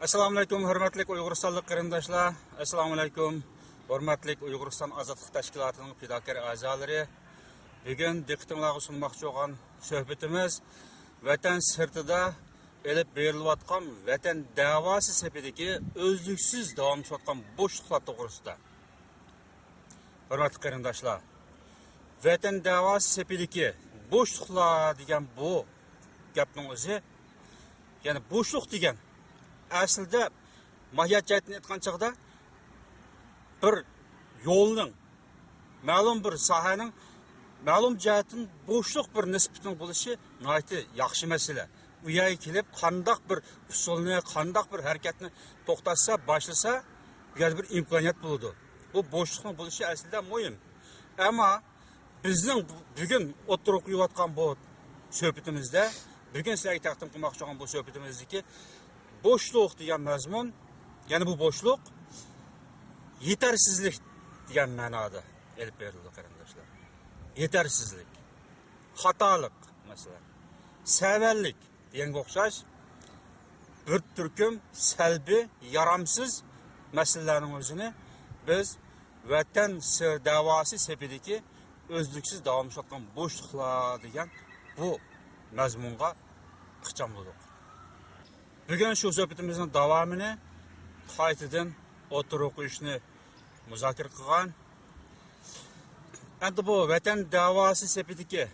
Assalomu alaykum, hurmatli Uyg'uristonlik qarindoshlar. Assalomu alaykum, hurmatli Uyg'uriston ozodlik tashkilotining fidokor a'zolari. Bugun diqqatingizga sunmoqchi bo'lgan suhbatimiz vatan sirtida elib berilayotgan vatan da'vosi sepidagi o'zliksiz davomlashayotgan bo'shliqlar to'g'risida. Hurmatli qarindoshlar, vatan da'vosi sepidagi bo'shliqlar degan bu gapning o'zi, ya'ni bo'shliq degan aslida mahiyat jihatini aytgan chog'da bir yo'lning, ma'lum bir sohaning ma'lum jihatdan bo'shliq bir nisbatning bo'lishi nihoyatda yaxshi masala. U yerga kelib qandoq bir usulni, qandoq bir harakatni to'xtatsa, boshlasa, bu yerda bir imkoniyat bo'ladi. Bu bo'shliqning bo'lishi aslida muhim. Ammo bizning bugun o'tirib qo'yayotgan bu suhbatimizda, bugun sizlarga taqdim qilmoqchi bo'lgan bu suhbatimizdagi bo'shliq degan mazmun, ya'ni bu bo'shliq yetersizlik degan ma'noda elib berildi qarindoshlar. Yetersizlik, xatolik masalan, savallik deganga o'xshash bir turkum salbiy, yaramsiz masalalarning o'zini biz vatan da'vosi sepidagi o'zliksiz davomlashayotgan bo'shliqlar degan bu mazmunga qicham bo'ldik. Bugun shu suhbatimizning davomini qaytadan o'tirib o'qishni muzokara qilgan. Endi bu vatan da'vosi sepidagi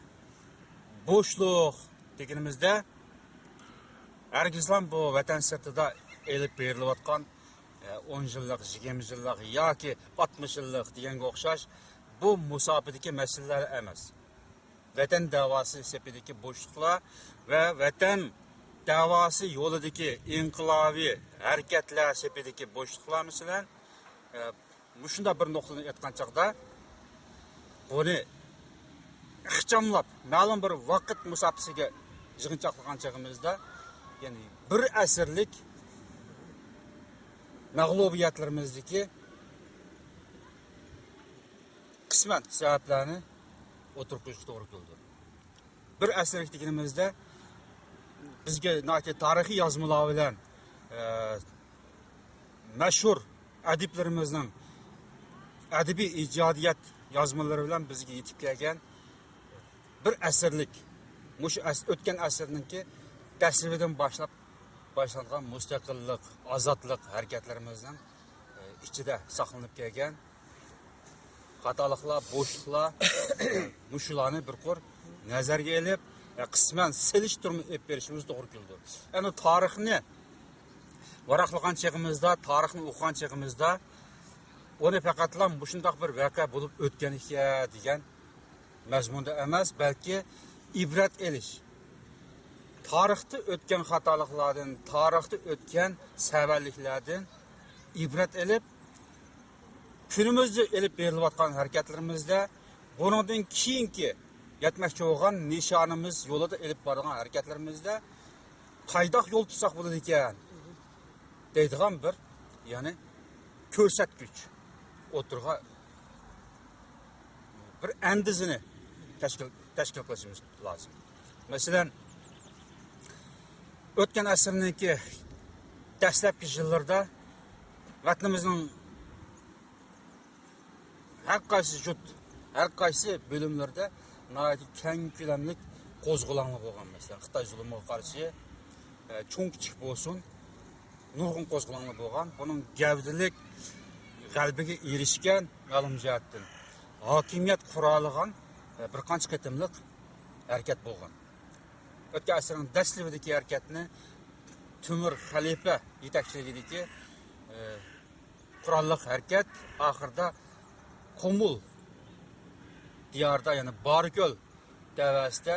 bo'shliq deganimizda hargizlam bu vatan sirtida elib berilayotgan 10 yillik, 20 yillik yoki 60 yillik deganga o'xshash bu musofadagi masalalar emas. Vatan da'vosi sepidagi bo'shliqlar va vatan da'vosi yo'lidagi inqilobiy harakatlar sepidagi bo'shliqlar masalan, shunda bir nuqtani aytgan chaqda buni ixchamlab ma'lum bir vaqt musofasiga yig'inchoqlagan chog'imizda, ya'ni bir asrlik mag'lubiyatlarimizdagi qisman sabablarni o'tirib qo'yishga to'g'ri keldi. Bir asrlik deganimizda bizga tarixiy yozmalar bilan mashhur adiblarimizning adabiy ijodiyat yozmalari bilan bizga yetib kelgan bir asrlik, o'tgan asrninki tasavvuridan boshlangan mustaqillik, ozodlik harakatlarimizning ichida saqlanib kelgan xatoliklar, bo'shliqlar, mushularni bir qo'r nazarga olib, qisman selishtirib berishimiz to'g'ri keldi. Ya'ni tarixni varaqlagan chog'imizda, tarixni o'qigan chog'imizda uni faqatlam shundoq bir voqea bo'lib o'tgan ekan degan mazmunda emas, balki ibrat elish. Tarixda o'tgan xatoliklardan, tarixda o'tgan savalliklardan ibrat elib, kunimizda elib berilayotgan harakatlarimizda bundan keyingi yetmoqchi bo'lgan nishonimiz yo'lida elib borgan harakatlarimizda qaydoq yo'l tutsak bo'ladi ekan deydigan bir, ya'ni ko'rsatgich o'tirg'a bir andizini tashkil qilishimiz lozim. Masalan, o'tgan asrninki dastlabki yillarda vatanimizning har qaysi bo'limlarda keng ko'lamli qo'zg'olonlar bo'lgan. Masalan, Xitoy zulmiga qarshi cho'ng kichik bo'lsin, nurg'un qo'zg'olonlar bo'lgan. Buning gavdalik g'alabaga erishgan ma'lum jihatdan hokimiyat qurolgan bir qancha qatimliq harakat bo'lgan. O'tgan asrning dastlabidagi harakatni Temur xalifa yetakchiligidagi qurolli harakat oxirida Qumul diyorda, ya'ni Borko'l davasida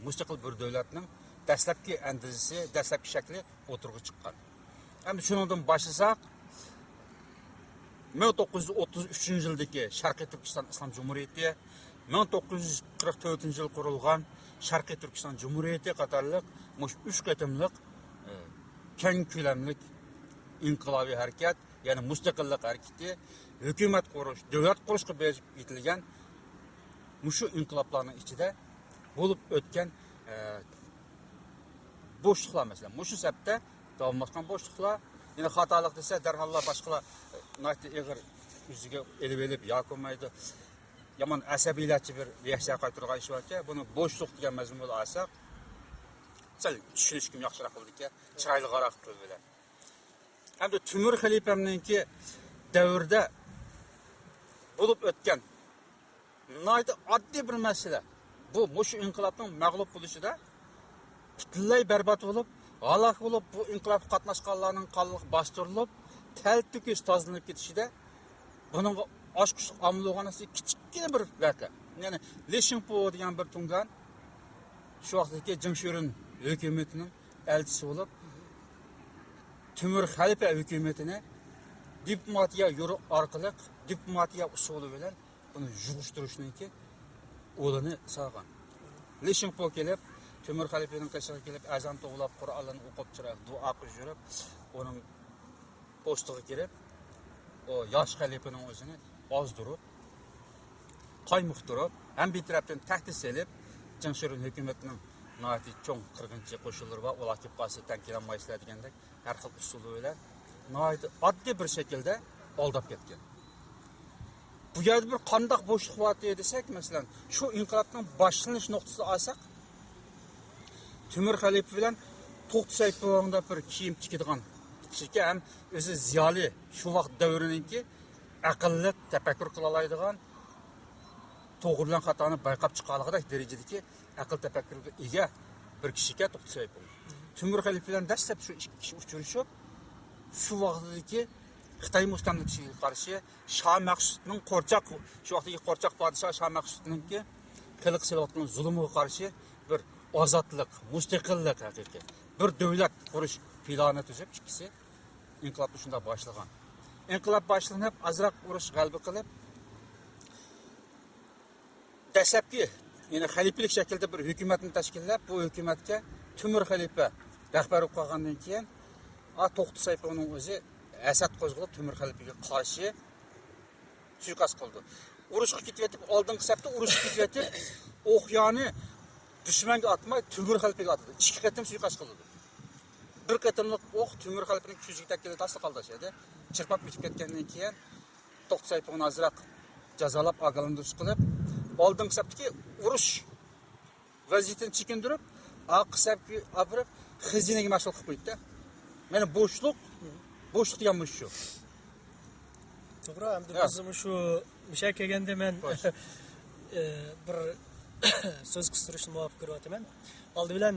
mustaqil bir davlatning dastlabki andizisi, dastlabki shakli o'tirg'i chiqqan. Endi shundan boshlasak, 1933-yildagi Sharqiy Turkiston Islom Jumhuriyati, 1944-yil qurilgan Sharqiy Turkiston Jumhuriyati qatorliq 3 qatimliq keng ko'lamli inqilobiy harakat, ya'ni mustaqillik harakati, hukumat qurish, davlat qurishga yetilgan mushu inqiloblarning ichida bo'lib o'tgan bo'shliqlar masalan. Mushu sababda davamlaşkan boşluqlar. Yine xatalıq desə, dərhallar başqalar nəhayət ağır üzüge elib ya koymaydı. Yaman əsəbiyyətçi bir reaksiya qaytırğan iş var ki, bunu boşluq degan məzmunla alsaq, sal düşünüş kimi yaxşıraq oldu ki, çıraylı qaraq qıldı. Hem de Tümür xəlifəmninki dövrdə olub ötən nəhayət addi bir məsələ. Bu muşu inqilabın məğlub buluşu da butunlay bərbad olub, halak olub, bu inqilab qatnaşqanlarının qanlıq bastırılıb, təltüküz tazlanıb ketişi bunun aşqışlıq amılığanası kiçikkina bir vəqə. Yani Leşinpo degan bir tungan şu vaqtdagi Jingshurin hökumətinin elçisi olub, Tümür xəlifə hökumətini diplomatiya yolu arqılıq, diplomatiya usulu bilan bunu yug'ishtirishninki o'lini sağgan. Leşinpo kelib, Tümür xəlifənin qışığı kelib, azan to'g'lab, Qur'onni o'qib turib, duo qilib yurib, onun postiga kirib, o yosh xəlifənin o'zini ozdurib, qaymuqtirib, ham bir tarafdan tahdid selib, Jingshurin hökumətinin nəhayət cho'ng qirg'inchi qo'shinlari va ular kelib qolsa tankilanmaysizlar degandek har xil usuli bilan nəhayət oddiy bir shaklda aldab ketgan. Bu yerda bir qandaq bo'shliq bor desak, masalan, shu inqilobning boshlanish nuqtasini olsak, Tümür xəlifə bilan To'xti Saypovda bir kiyim tikadigan kishiki ham o'zi ziyoli shu vaqt davrininki aqlli tafakkur qila oladigan, to'g'rilan xatoni bayqab chiqarligidek darajadagi aql tafakkurga ega bir kishiga To'xti Saypov. Tümür xəlifə bilan dastlab shu ikki kishi uchrashib, shu vaqtdagi Xitoy mustamlikasiga qarshi Shah Maqsudning qo'rchoq, shu vaqtdagi qo'rchoq podshoh Shah Maqsudninki qiliq qilayotgan zulmiga qarshi bir ozodlik, mustaqillik haqiqiy bir davlat qurish planini tuzib ikkisi inqilobni shunda boshlagan. Inqilob boshlanib, azroq urush g'alaba qilib, dastlabki yine xalifalik shaklda bir hukumatni tashkillab, bu hukumatga Tümür xalifa rahbar bo'lib qolgandan keyin To'xti Saypovning o'zi Asad qo'zg'alib Tümür xalifaga qarshi suiqasd qildi. Urushga ketib, oldingi safda urushga ketib, o'qyoni düşmanga atmay Tümür xalifaga atdi. 2 qatim suiqasd qildi. Bir qatimlik o'q Tümür xalifaning ko'ziga takkilib tashlab qoldi edi. Chirpab o'tib ketgandan keyin To'xti Saypovni azroq jazolab, ogohlantirish qilib, oldingi safdagi urush vaziyatini chekindirib, oq safga olib xizinaga mashg'ul qilib qo'ydi. Mana bo'shliq degan shu. To'g'ri, endi biz shu misha kelganda men bir so'z qistirishni muvaffaq ko'ryapman. Oldi bilan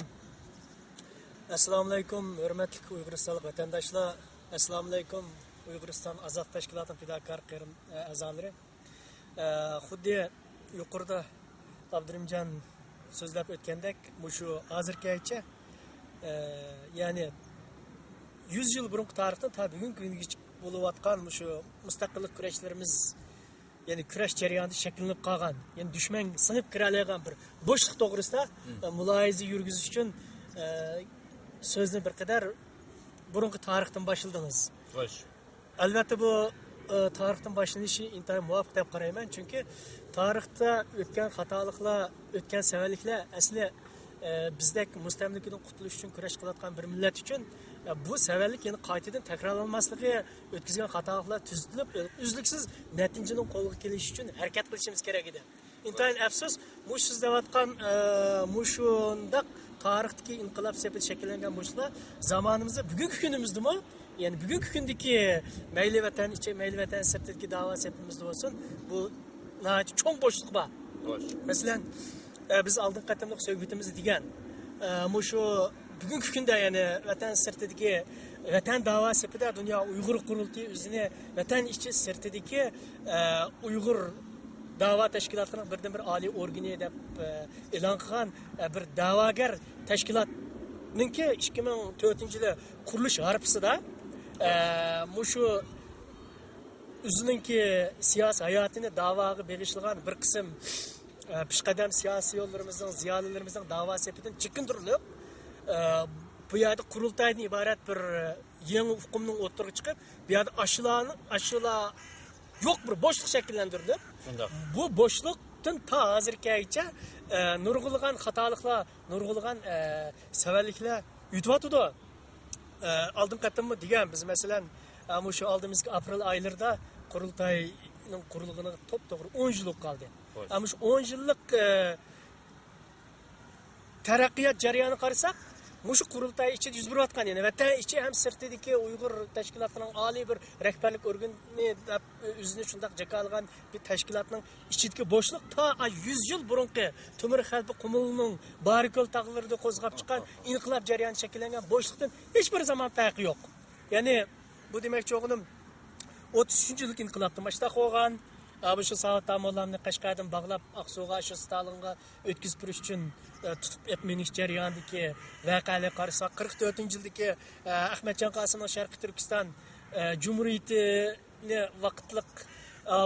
assalomu alaykum, hurmatli Uyg'uristonlik vatandoshlar. Assalomu alaykum, Uyg'uriston azod tashkilotining fidokor qirin a'zolari. Xuddi yuqorida Abdurimjon so'zlab o'tgandek, shu hozirgacha ya'ni 100 yil burungi tarixdan ta bugungi kungacha bo'layotgan shu mustaqillik kurashlarimiz, ya'ni kurash jarayonida shakllanib qolgan, ya'ni dushman sinib kira oladigan bir bo'shliq to'g'risida mulohaza yurgizish uchun so'zni bir qadar burungi tarixdan boshladingiz. Albatta bu tarixdan boshlanishi intayin muvofiq deb qarayman, chunki tarixda o'tgan xatoliklar, o'tgan savalliklar asli bizdek mustamlikadan qutulish uchun kurash qilayotgan bir millat uchun bu savallik yana qaytadan takrorlanmasligi, o'tkazgan xatoliklar tuzatilib, uzluksiz natijaning qo'lga kelishi uchun harakat qilishimiz kerak edi. Intayin afsus, siz deyotgan shundaq tarixdagi inqilob safida shakllangan bo'shlar zamonimizda bugungi kunimizdami? Yani bugünkü gündeki mayli vatan içi, mayli vatan sirtidagi da'vo sepimizde olsun, bu çok boşluk var. Mesela biz aldığın qatimliq söhbetimiz degan, şu bugünkü kunda yani vatan sirtidagi vatan da'vo sepida dünya Uyg'ur qurultiyi o'zini vatan içi sirtidagi Uyg'ur da'vo tashkilotining birdan bir oliy organi deb e'lon qilgan bir da'vogar tashkilotninki 2004-yili qurilish harfisida şu o'zininki siyosiy hayotini da'voga berishilgan bir qism peshqadam siyosiy yo'llarimizning, ziyolilarimizning da'vo sepidan chekintirilib, bu yerda qurultaydan iborat bir yangi hukmning o'tirib chiqib, bu yerda ashula yo'q bir bo'shliq shakllantirilib, bu bo'shliqdan ta hozirgacha nurg'ulg'an xatoliklar, nurg'ulg'an savalliklar yutyapti. aldım katımı degan biz mesela ama şu aldığımız aprel aylarında qurultayning qurilg'ini to'g'ri 10 yillik qoldi. Ama şu 10 yillik taraqqiyot jarayoni qarasak, mushu qurultay ichida yuz berayotgan yani vatan ichi ham sirtidagi Uyg'ur tashkilotining oliy bir rahbarlik organi deb o'zini shundoq jaka olgan bir tashkilotning ichidagi bo'shliq ta 100 yil burungi Temur xalbi Qumulning Barikol tog'larida qo'zg'ab chiqqan inqilob jarayoni shakllangan bo'shliqdan hech bir zaman farqi yo'q. Ya'ni bu demakchi o'g'lim 33-yillik inqilobdan boshlab qo'ygan şu Saat Tamolamni Qashqardan bağlab Aqsuga şu Stalinga o'tkazib berish uchun tutib etmenish jarayonidagi voqealar qarasak 44-yildagi Ahmadjon Qosimov Sharqiy Turkiston Cumhuriyatini vaqtliq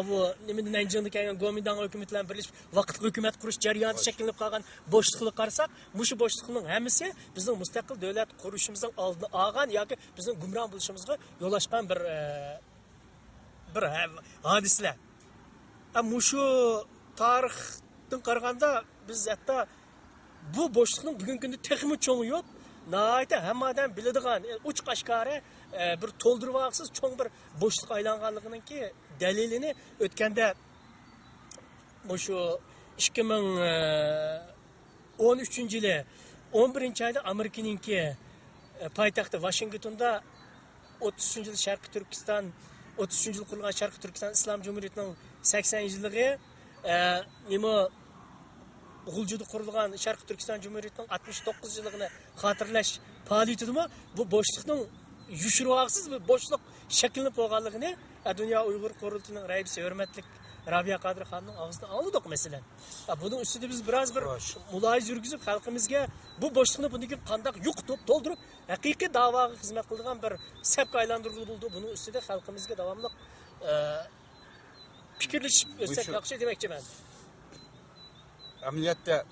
bu nimadan Anjinda kelgan Gomindan hukumat bilan birlashib vaqtli hukumat qurish jarayonida shakllanib qolgan bo'shliqni qarasak, mushu bo'shliqning hammasi bizning mustaqil davlat qurishimizning oldini olgan yoki bizning gumron bo'lishimizga yo'l ochgan bir hodisalar. Ama şu tarixten qaraganda biz hatta bu boşluğun bugünkü günde texmi çoğu yok. Nayta hem adam biladigan uç qaşqarı bir toldurvaqsız çoğ bir boşluq aylanganlığının ki dalilini ötkende şu 2013 yılı 11. ayda Amerika'nınki paytaxtı Washington'da 30. yıl Şarkı Türkistan 30. yıl kurulgan Şarkı Türkistan İslam Cumhuriyeti'nin 80 yıllığı nima Gulcu'da kurulgan Şarkı Türkistan Cumhuriyeti'nin 69 yıllığını hatırlaş faaliyetidimi bu boşluğun yuşuruvaksız bir boşluk şekillenip boğanlığını Dünya Uygur Kurultayı'nın raisi hürmetlik Rabia Kadri Han'ın ağzından aldık mesela. Bunun üstünde biz biraz bir mulayız yürgüzüp halkımızga bu boşluğunu bugün kandak yuqtup doldurup hakiki davaga hizmet kıldıgan bir sepk aylandırılı buldu. Bunun üstünde halkımızga devamlı fikirleşip ötsek yaxşı demekçi ben. Ameliyatda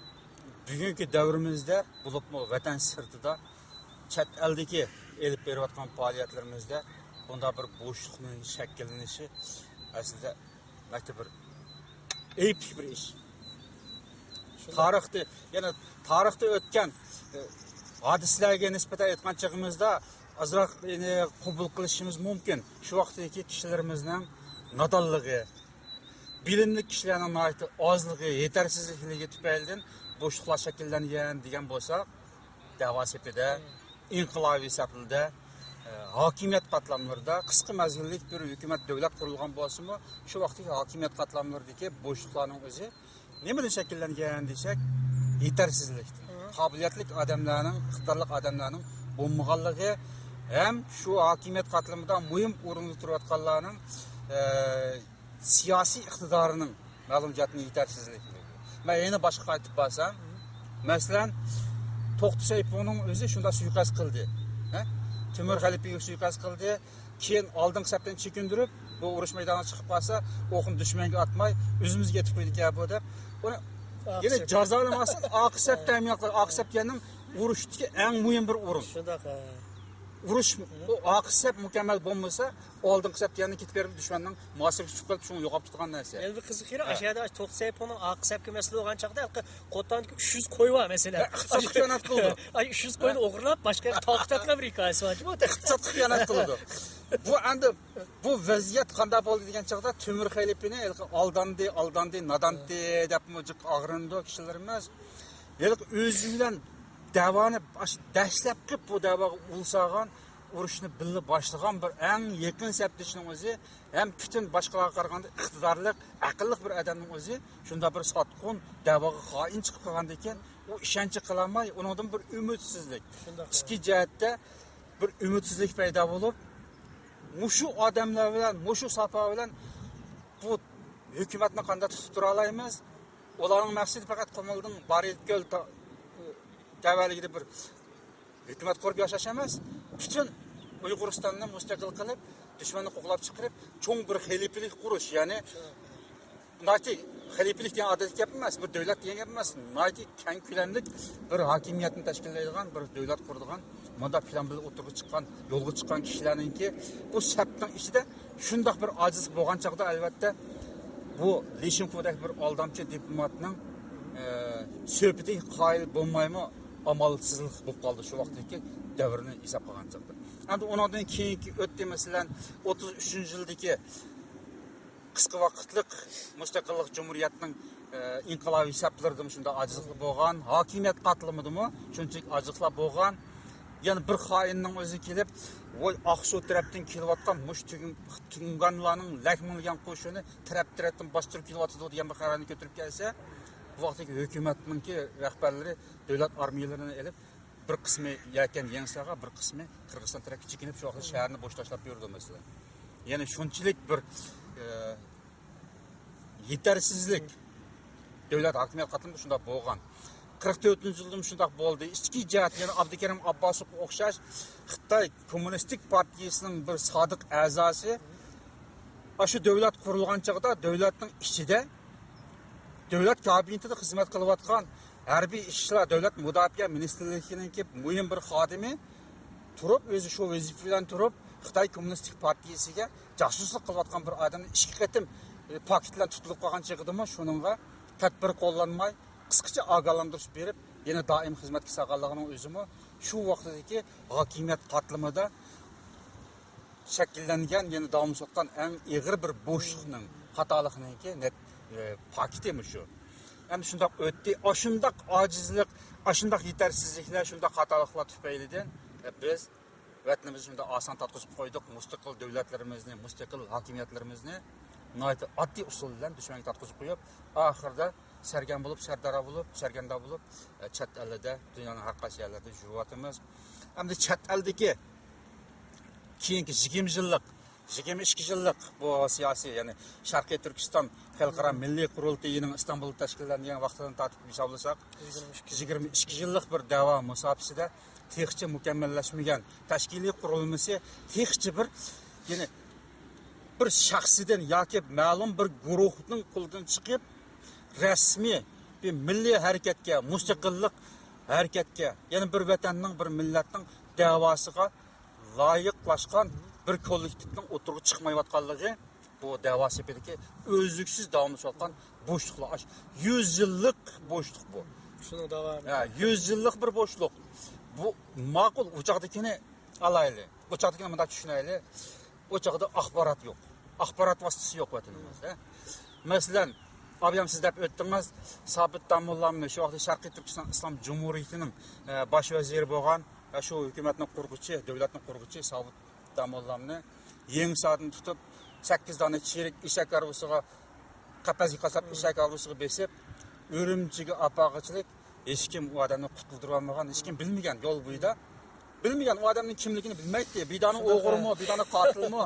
bugünkü davrimizde bulupmu vatan sirtida chet eldeki elip beriyotgan faoliyatlarimizda bunda bir bo'shliqning shakllanishi aslida bir epik bir ish. Tarixda yana tarixda o'tgan hodisalarga nisbatan aytgan chog'imizda azroq qabul qilishimiz mumkin. Shu vaqtdagi kishilarimizning nodonligi, bilimli kishilarning ozligi, yetersizligi tufaylidan bo'shliqlar shakllangan degan bo'lsa, da'vo sepida, inqilobiy safida, hokimiyat qatlamlarida qisqa mezgillik bir hukumat davlat qurilgan bo'lsa-mu, shu vaqtdagi hokimiyat qatlamlaridagi bo'shliqlarning o'zi nimadan shakllangan desak, yetersizlik. Qobiliyatli odamlarning, iqtidorli odamlarning bo'lmaganligi ham shu hokimiyat qatlamida muhim o'rinda turayotganlarning siyosiy iqtidorining ma'lumotning yetersizligi. Men yana boshqa aytib bo'lsam, masalan, To'xtasaypovning o'zi shunda suiqasd qildi. Temur Xalipiyev suiqasd qildi. Keyin oldingi safdan chekindirib, bu urush maydoniga chiqib qolsa, o'qini dushmanga atmay, o'zimizga yetib qo'ydik bu deb. Uni yana jazolamasdan oqisab ta'min qilib, oqisabganing urushdagi eng muhim bir o'rin. Shundaqa. Urush oqisab mukammal bo'lmasa, oldingi safdan ketib berib dushmanning muasirga chiqib qolib, shuni yo'qotib turgan narsa. Endi qiziqira, aşağıda To'xtasaypovning oqisabga masala bo'lgan chaqda, qo'tdan 300 qo'y var mesela. Iqtisod xiyonat qildi. Ay 300 qo'yni o'g'irlab, boshqa taqtatlar bir hikoyasi bor. Bu iqtisod xiyonat qildi. Bu vaziyat qanday bo'ldi degan chaqda Temur Xalipini aldandi, nadandi deb mujiq og'rindi kishilarimiz. O'zi bilan davoni dashlab qilib bu davoga ulsag'an urushni billa boshlagan bir eng yaqin saptishning o'zi ham butun boshqalarga qaraganda iqtidorli, aqlli bir odamning o'zi shunda bir sotqun davoga xoin chiqib qolgan ekan, u ishonchi qilolmay, uningdan bir umidsizlik. Ikki jihatda bir umidsizlik paydo bo'lib, mushu odamlar bilan, mushu safa bilan bu hukumatni qanday tutib tura olamiz? Ularning maqsadi faqat Qumuldan Barikol tavalligida bir hukumat qurib yashash emas, butun Uyg'uristonni mustaqil qilib, dushmanni qo'g'lab chiqarib, cho'ng bir xalifilik qurish, ya'ni nati xalifilik degan odat gap emas, bir davlat degan gap emas, nati keng ko'lamli bir hokimiyatni tashkillaydigan, bir davlat quradigan, bunda plan bilan o'tirib chiqqan, yo'lga chiqqan kishilarningki bu sapning ichida shundoq bir ojiz bo'lgan chaqda albatta bu Lishinkovdagi bir aldamchi diplomatning söhbeti qoyil bo'lmaymi, amalsizlik bo'lib qoldi shu vaqtdagi davrni hisob qilgan chaqda. Endi ondan keyingi o'tdi masalan 33-yildagi qisqa vaqtlik mustaqillik jumhuriyatining inqilobiy hisoblarida shunda ojizlik bo'lgan, hokimiyat qatlamidimi shunchalik ojizliklar bo'lgan. Yana bir xoinning o'zi kelib, voy Oqsuv tarafdan kelayotgan mush tugunganlarning lakmilgan qo'shini tarafdan bostirib kelyotdi degan bir xabarni ko'tarib kelsa, bu vaqtdagi hukumatningki rahbarlari davlat armiyalarini elib bir qismi yakan Yangisaga, bir qismi Qirg'iziston tarafga chekinib shu vaqtda shaharni bo'sh tashlab yurdi masalan. Ya'ni shunchalik bir yetarsizlik davlat hokimiyat qatlamida shunday bo'lgan. 44-yilda shunday bo'ldi. Ichki jihat, ya'ni Abdukarim Abbosovga o'xshash Xitoy Kommunistik partiyasining bir sodiq a'zosi shu davlat qurilgan chog'da davlatning ichida davlat kabinetida xizmat qilayotgan harbiy ishlar davlat mudofaa ministrligining muhim bir xodimi turib, o'zi shu vazifa bilan turib Xitoy Kommunistik partiyasiga jasuslik qilayotgan bir odamni ishga qatim paketlar tutilib qolgan chog'dami shuningga tadbir qo'llanmay qisqacha ogohlantirish berib, yana doim xizmatga saqlanganning o'zimi shu vaqtdagi hokimiyat qatlamida shakllangan, yana davom etayotgan eng ig'ir bir bo'shliqning xatolikniki paketimi shu. Ham shundoq o'tdi. Shundoq ojizlik, shundoq yetarsizliklar, shundoq xatoliklar tufaylidan biz vatanimizni shunda oson tatqizib qo'ydik, mustaqil davlatlarimizni, mustaqil hokimiyatlarimizni oddiy usul bilan dushmanga tatqizib qo'yib, oxirida sargan bo'lib, sarganda bo'lib, chet elda, dunyoning har qaysi yerlarida yuribmiz. Hamda chet eldagi keyingi 22 yillik bu siyosiy, ya'ni Sharqiy Turkiston Xalqaro Milliy Qurultayining Istanbulda tashkillangan vaqtidan tortib hisoblasak, 22 yillik bir da'vo musofasida texnicha mukammallashmagan tashkiliy qurilmasi texnicha bir, ya'ni bir shaxsidan yoki ma'lum bir guruhning qo'lidan chiqib rasmiy bir milliy harakatga, mustaqillik harakatga, ya'ni bir vatanning, bir millatning davosiga loyiqlashgan bir kollektivning o'tirib chiqmayotganligi bu da'vo sepidagi o'zliksiz davom etayotgan bo'shliqlar. 100 yillik bo'shliq bu. Shuni davomi. 100 yillik bir bo'shliq. Bu ma'qul o'choqdagini alayli. O'choqdagini bunday tushunayli. O'choqda axborot yo'q. Axborot vositasi yo'q vatanimizda. Masalan, Abiyam siz deb o'tdingiz, Sobit Damullamni shu vaqtda Sharqiy Turkiston Islom Jumhuriyatining bosh vaziri bo'lgan, shu hukumatning qurg'uchi, davlatning qurg'uchi Sobit Damullamni Yangisadan tutib 8 dona cherik eshak arvasiga qapazga qasab eshak arvasiga besib, Urumchiga apog'ichilik hech kim u odamni qutqizib olmagan, hech kim bilmagan yo'l bo'yida. Bilmagan u odamning kimligini bilmaydi. Bidani o'g'rimi, bidani qotilmi,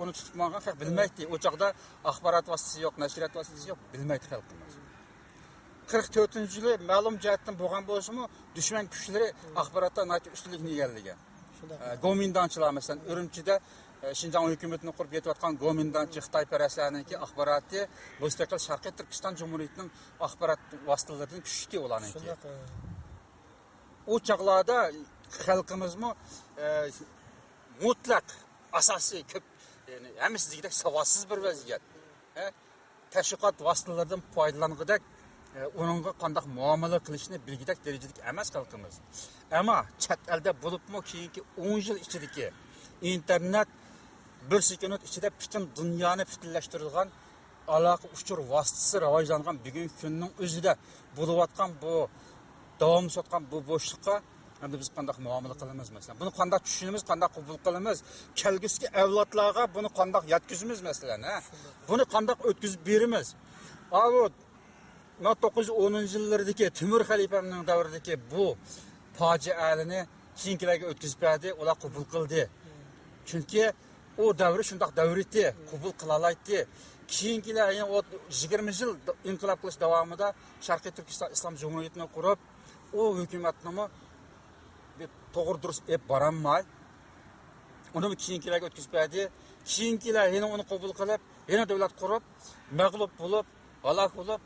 uni tutib olgan haq bilmaydi. O'choqda axborot vositasi yo'q, nashriyat vositasi yo'q, bilmaydi xalqimiz. 44-yili ma'lum jihatdan bo'lgan bo'lsa-mu, dushman kuchlari axborotda ustunlikni egallagan. Gomindanchilar masalan Urumchida Shinjong hukumatini qurib yetayotgan gomindanchi Xitoy parastlarininki axboroti mustaqil Sharqiy Turkiston Jumhuriyatining axborot vositalaridan kuchli ularninki. O chaqlarda xalqimizmi mutlaq asosiy ko'p, ya'ni hammasidagidek savodsiz bir vaziyat. Tashviqot vositalaridan foydalangudak, uningga qanday muomala qilishni bilgidek darajada emas xalqimiz. Ammo chet elda bo'libmi keyingi 10 yil ichidagi internet bir sekund ichida butun dunyoni fitrlashtirilgan aloqa uchur vositasi rivojlangan bugungi kunning o'zida bo'layotgan bu davom etayotgan bu bo'shliqqa endi biz qanday muomala qilamiz masalan? Buni qanday tushunamiz, qanday qabul qilamiz? Kelgusi avlodlarga buni qanday yetkazamiz masalan, Buni qanday o'tkazib beramiz? 1910-yillardagi Timur xalifaning davridagi bu fojialarni keyingilarga o'tkazib berdi, ular qabul qildi. Chunki o davri shunday davr edi, qabul qila oladi. Keyingilar 20 yil inqilob qilish davomida Sharqiy Turkiston Islom Jumhuriyatini qurib, o hukumatni to'g'ri durust boramay, uni keyingilarga o'tkazib berdi. Keyingilar yana uni qabul qilib, yana davlat qurib, mag'lub bo'lib, halok bo'lib,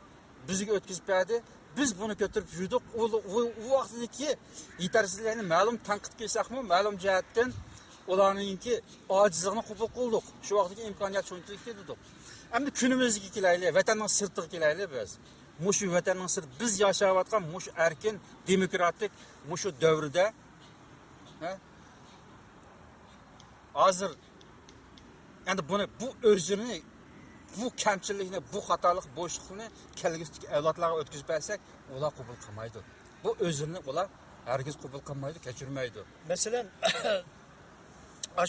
bizga o'tkazib berdi. Biz buni ko'tarib yurdik. U vaqtdagi yetarsizlikni ma'lum tanqid qilsakmi, ma'lum jihatdan ularninki ojizligini qabul qildik. Shu vaqtdagi imkoniyat shunchalik dedik. Endi kunimizga kelaylik, vatanning sirtiga kelaylik biz. Mushu vatanning sir biz yashayotgan mushu erkin, demokratik mushu davrda hozir endi bu o'zini bu kamchilikni, bu xatolik, bo'shliqni kelgusidagi avlodlarga o'tkazib bersak, ular qabul qilmaydi. Bu o'zini ular hargiz qabul qilmaydi, kechirmaydi. Masalan,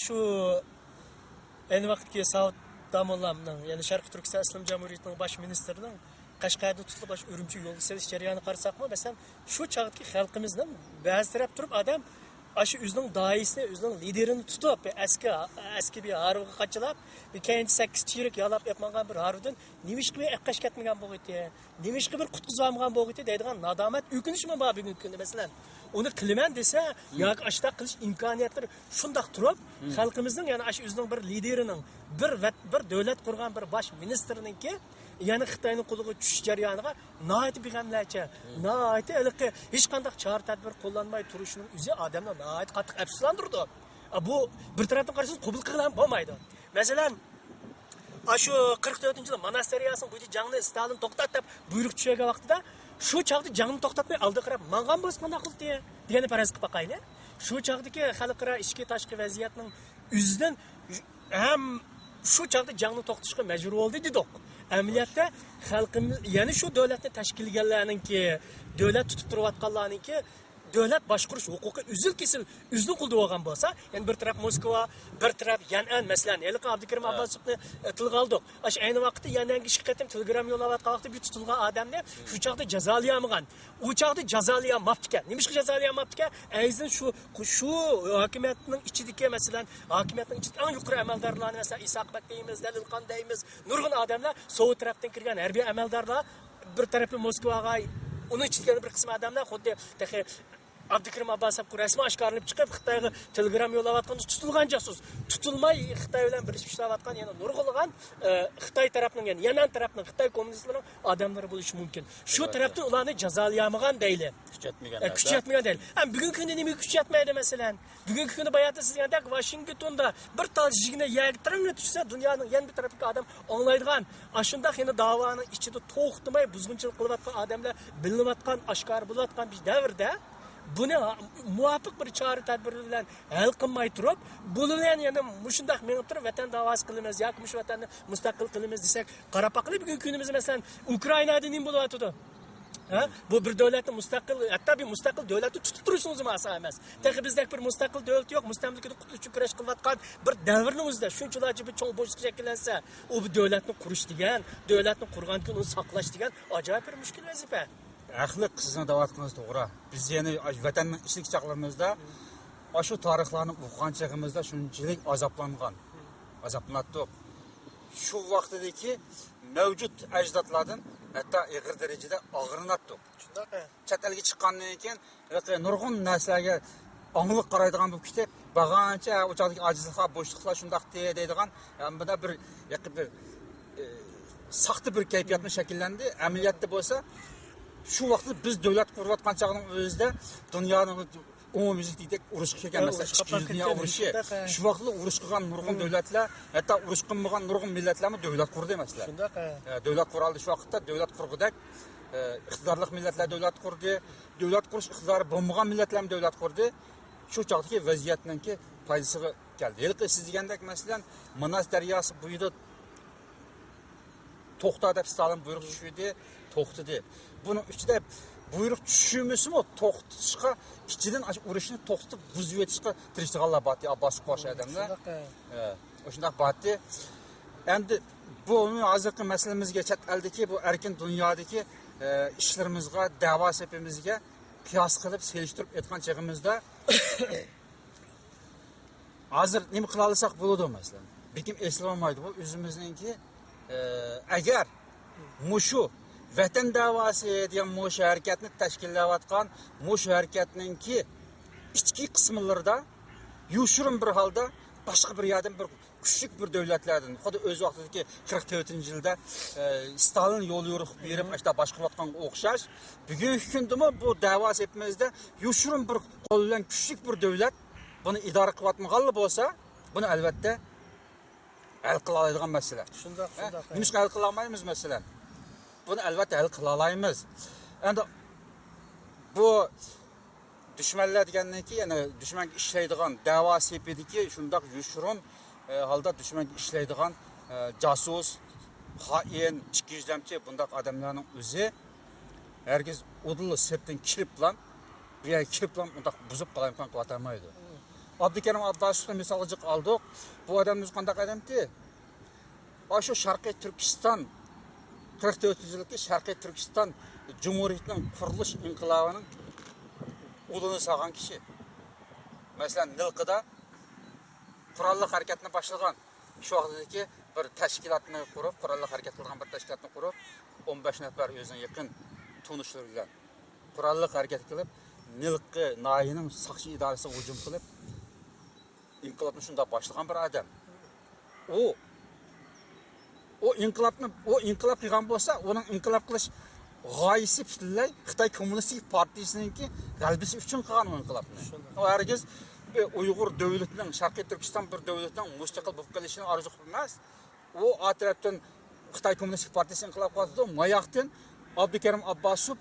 shu ayni vaqtdagi Saud Damollamning, ya'ni Sharqiy Turkiston Islom Jamhuriyatining bosh ministrining Qashqarda tutilib Urumchi yo'lga selish jarayonini qarasaqmi, masalan, shu chaqdagi xalqimizning ba'zi taraf turib odam shu o'zining doisini, o'zining liderini tutib, eski bir harvga qachilab, keyinchi 8 chirik yalab yapmagan bir harvdan nimishqi bir aqash ketmagan bo'lg'iti, nimishqi bir qutqizib olmagan bo'lg'iti deydigan nadomat o'kinishmi bor bugungi kunda masalan. Uni qilaman desa, yoki ashta qilish imkoniyatlari shundoq turib, xalqimizning, ya'ni shu o'zining bir liderining, bir davlat qurgan bir bosh ministrninki yani Xitoyning qo'liga tushish jarayoniga nihoyat beg'amlarcha, nihoyat hech qanday chora tadbir qo'llanmay turishining o'zi odamni nihoyat qattiq afsuslantirdi. Bu bir tarafdan qarasangiz qabul qilgan bo'lmaydi. Masalan, shu 44-yil Manas daryosining bo'yicha jangni Stalin to'xtatib buyruq tushigan vaqtida shu chaqda jangni to'xtatmay oldi qarab mangan bo'lsa qanday qildi degani faraz qilib boqayli. Shu chaqdagi xalqaro ichki tashqi vaziyatning o'zidan ham shu chaqda jangni to'xtatishga majbur bo'ldi dedik. Amaliyotda xalqimiz, ya'ni shu davlatni tashkil qilganlarninki, davlat tutib turayotganlarninki davlat boshqarish huquqi uzil-kesil uzun qildi olgan bo'lsa, ya'ni bir taraf Moskva, bir taraf Yanan, masalan, Elqi Abdukarim Abbosovni tilga oldik. Shu ayni vaqtda Yananga ikki qatim telegram yo'llayotgan vaqtda bir tutilgan odamni shu chaqda jazolayolmagan. U chaqda jazolayanmabdi. Nimishqa jazolayanmabdi? Ayzin shu hokimiyatning ichidagi, masalan, hokimiyatning ichidagi eng yuqori amaldorlarni, masalan, Isoqbek deymiz, Dalilqon deymiz, nurg'un odamlar Sovet tarafdan kirgan harbiy amaldorlar bir tarafli Moskvaga, uni ichidagi bir qism odamlar xuddi Abdukarim Abbosov rasmiy oshkorlanib chiqib Xitoyga telegram yo'llayotgan tutilgan jasus, tutilmay Xitoy bilan birlashib ishlayotgan yana nurg'ulg'an Xitoy tarafining, ya'ni Yanan tarafining Xitoy kommunistlarining odamlari bo'lishi mumkin. Shu tarafdan ularni jazolayamagan deyli. Kuch yetmagan deyli. Bugungi kunda nima kuch yetmaydi masalan? Bugungi kunda bayatda siz degandek Washingtonda bir tal jigina yagtirangni tushsa dunyoning yana bir tarafiga odam anglaydigan, ashunda yana da'voning ichida to'xtamay buzg'unchilik qilayotgan odamlar bilinayotgan, oshkor bo'layotgan bir davrda buni muvofiq bir chora tadbir bilan hal qilmay turib, bularni yana mushundaq menib turib vatan da'vosi qilamiz yoki mush vatanni mustaqil qilamiz desak, qarapaqli bugungi kunimizda masalan Ukrainada nima bo'layotdi? Bu bir davlatni mustaqil, hatto bir mustaqil davlatni tutib turishning o'zi masala emas. Taxi bizdek bir mustaqil davlat yo'q, mustamlikada qutulish uchun kurash qilayotgan bir davrning o'zida shunchalarcha bir cho'ng bo'shliq shakllansa, u bir davlatni qurish degan, davlatni qurgan kun uni saqlash degan ajoyib bir mushkul vazifa. Haqliq sizni da'vat qilsangiz to'g'ri. Biz yana vatanning ishlik chaqlarimizda shu tarixlarni o'qigan chaqimizda shunchalik azoblandik. Shu vaqtdagi mavjud ajdodlardan hatto ig'ir darajada og'rinatdik. Shundoq. Chet elga chiqqandan keyin nurg'un narsalarga onglik qaraydigan bo'lib ketib, bag'ancha o'chaqdagi ojizliklar, bo'shliqlar shundoq deydigan, bunda bir saxta bir kayfiyatni shakllandi. Amaliyotda bo'lsa shu vaqtda biz davlat qurayotgan chaqning o'zida dunyoning umumyuzlikdek urush qilgan masalan, ikkinchi dunyo urushi. Shu vaqtda urush qilgan nurg'un davlatlar, hatto urush qilmagan nurg'un millatlarni davlat qurdi masalan. Shundoq. Davlat quroldi shu vaqtda davlat qurg'idak iqtidorli millatlar davlat qurdi, davlat qurish iqtidori bo'lmagan millatlar ham davlat qurdi. Shu chaqdagi vaziyatninki foydasiga keldi. Yilqi siz degandek masalan, Manas daryosi bo'yida to'xta deb Stalin buyruq tushirdi, to'xtadi. Buning ichida buyruq tushishimizmi to'xtatishga, ichidan urushni to'xtatib buzib o'tishga tirishganlar bor, Abbosov qo'sh odamlar. O'shunday bordi. Endi bu hozirgi masalamizga chet eldagi bu erkin dunyodagi ishlarimizga, da'vo sepimizga qiyos qilib selishtirib aytgan chog'imizda hozir nima qila olsak bo'ladi masalan. Bekim eslamaydi bu o'zimizningki agar mushu vatan da'vosi degan mushu harakatni tashkillayotgan mushu harakatninki ichki qismlarida yoshirin bir holda boshqa bir yerdan bir kuchli bir davlatlardan, xuddi o'z vaqtidagi 44-yilda Stalin yo'l yo'riq berib, ashta boshqarayotganga o'xshash, bugungi kundami bu da'vo sepimizda yoshirin bir qo'l bilan kuchli bir davlat buni idora qilayotmaganlar bo'lsa, buni albatta hal qila oladigan masala. Shundoq. Nima hal qila olmaymiz masalan? Buni albatta hal qila olamiz. Endi bu düşmanlar degandan keyin yana düşmanga ishlaydigan da'vo sepidiki shundoq yushurun holda düşmanga ishlaydigan jasus, xoin, ikkiyuzlamchi bundaq odamlarning o'zi herkes odullu sepdan kirib bilan bu yerga kirib bilan undaq buzib qalayimqon qilib atamaydi. Abdukarim Abbasovni misolga oldik. Bu odamimiz qanday odamki? Shu Sharqiy Turkiston 44-yillik Sharqiy Turkiston Cumhuriyetining qurilish inqilobining ulini sağan kishi. Masalan, Nilqida qurolli harakatni boshlagan shu vaqtdagi bir tashkilotni qurib, qurolli harakat qilgan bir tashkilotni qurib, 15 nafar o'zining yaqin tunishlar bilan qurolli harakat qilib, Nilqi nahiyaning saqchi idorasiga hujum qilib, inqilobni shunda boshlagan bir odam. O inqilob qilgan bo'lsa, uning inqilob qilish g'oyasi butunlay Xitoy Kommunistik Partiyasiningki g'alabasi uchun qilgan o inqilobni. O hargiz Uyg'ur davlatining, Sharqiy Turkiston bir davlatining mustaqil bo'lib qolishini orzu qilib emas. U atrofdan Xitoy Kommunistik Partiyasi inqilob qildi, moyoqdan Abdukarim Abbasov,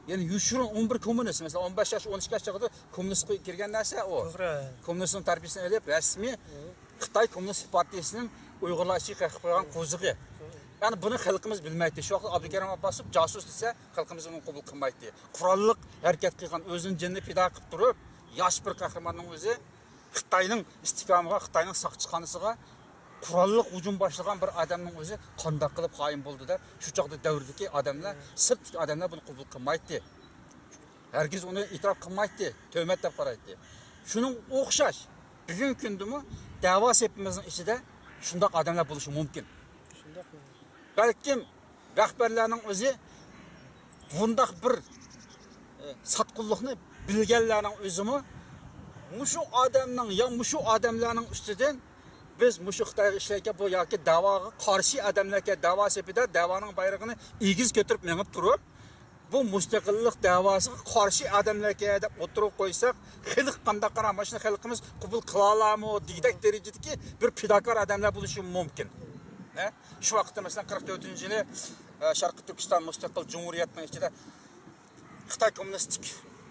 ya'ni yushurun 11 kommunist, masalan 15 yosh, 12 yosh chog'ida kommunistga kirgan narsa o. Kommunistning tarbiyasini olib, rasmiy Xitoy Kommunistik Partiyasining Uyg'urlar ichiga qilib qo'ygan qo'zig'i. Yani bunu xalqimiz bilmaydi. Şu vaqt Abdukarim Abbasov jasus desa, xalqimiz uni qabul qilmaydi. Qurolliq harakat qilgan, o'zini jinni fido qilib turib, yosh bir qahramonning o'zi Xitoyning istiqomiga, Xitoyning saqchixonasiga qurolliq hujum boshlagan bir odamning o'zi qanday qilib xoin bo'ldi deb, shu chaqda davrdagi odamlar, sirtdagi odamlar buni qabul qilmaydi. Herkes uni e'tirof qilmaydi, tuhmat deb qaraydi. Shuning o'xshash bugungi kundami da'vo sepimizning ichida shunday odamlar bo'lishi mumkin. Balkim rahbarlarning o'zi bundaq bir satqullikni bilganlarning o'zimi mushu odamning yo mushu odamlarning ustidan biz mushu Xitoyga ishlayotgan bu yoki da'voga qarshi odamlarga da'vo sepida da'voning bayrog'ini egiz ko'tarib menib turib, bu mustaqillik da'vosiga qarshi odamlarga deb o'tirib qo'ysak, xalq qanday qarama, mashina xalqimiz qabul qila olami degdek darajadagi bir fidokor odamlar bo'lishi mumkin. Şu vaqtda mesela 44-yili Sharqiy Turkiston mustaqil jumhuriyatining ichida Xitoy Kommunistik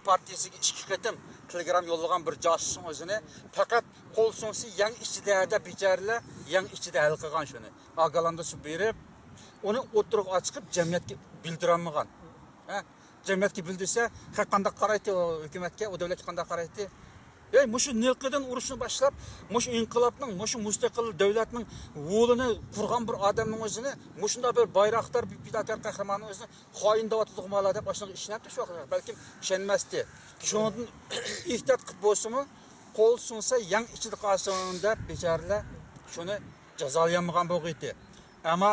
Partiyasiga 2 qatim telegram yo'llagan bir josusning o'zini faqat qo'l so'ngsi yang ichida bejarlar, yang ichida hal qilgan shuni. Ogohlantirib berib, uni o'tirib ochiqib jamiyatga bildirolmagan. Jamiyatga bildirsa, qanday qaraydi hukumatga, o davlatga qanday qaraydi? Mushu Nilqidan urushni boshlab, mushu inqilobning, mushu mustaqil davlatning yo'lini qurgan bir odamning o'zini, mushunda bir bayroqdor, bir fidokor qahramonning o'zini xoin deb atadiganlar deb boshqa ishlabdi shu vaqtda. Balkim ishonmasdi. Shundan ehtiyot qilib bo'lsa-mu, qo'l sunsa yang ichida qolsin deb bejarlar shuni jazolamagan bo'lg'iydi. Ammo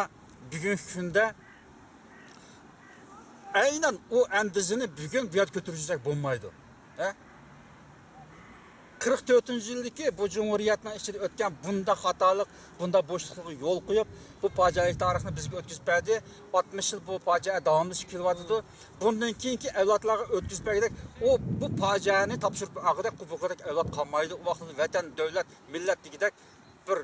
bugungi kunda aynan o andizini bugun bu yerga ko'tarishak bo'lmaydi. 44-yildagi bu jumhuriyatning ichida o'tgan bunda xatolik, bunda bo'shliqqa yo'l qo'yib, bu fojialik tarixni bizga o'tkazib berdi. 60 yil bu fojia davomlashib kelyapti. Bundan keyingi avlodlarga o'tkazbagidek, bu fojiani topshirib og'ida qubuqidek avlod qolmaydi. U vaqtda vatan, davlat, millat degidek bir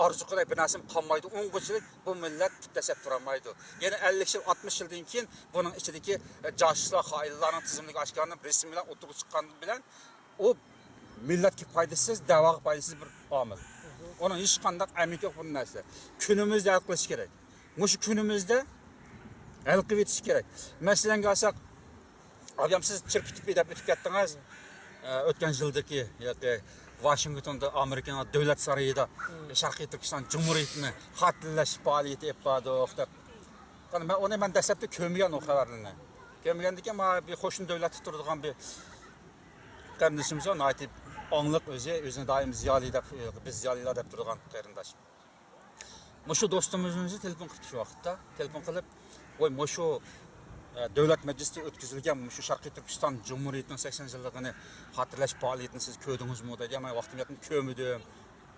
arzu qilib bir narsa qolmaydi. O'ng'uchilik bu millat tasab turolmaydi. Yana 50 yil, 60 yildan keyin buning ichidagi josuslar, xoinlarning tizimligi oshkorlanib, rasm bilan o'tirib chiqqani bilan u millatga foydasiz, da'voga foydasiz bir omil. Onun hech qanday amiki yo'q bu narsa. Kunimizda hal qilish kerak. Mushu kunimizda hal qilib yetish kerak. Masalan, olsak, odam siz chirpitib deb o'tib ketdingiz. O'tgan yildagi yoki Washingtonda Amerikaning davlat saroyida Sharqiy Turkiston Jumhuriyatini xatlash faoliyati yapadi deb. Qani men dastlabda ko'rmagan o xabarlarni. Ko'rmagandan keyin bir qo'shni davlatda turadigan bir qarindashimiz bor, aytib angliq o'zini doim ziyoli deb, biz ziyolilar deb turgan qarindosh. Mushu do'stimizni telefon qilib shu vaqtda, telefon qilib, "Voy, mushu davlat majlisida o'tkazilgan mushu Sharqiy Turkiston Jumhuriyatining 80-yilligini xotirlash faoliyatini siz ko'rdingizmi?" dedi. Men vaqtimni ko'rmadim.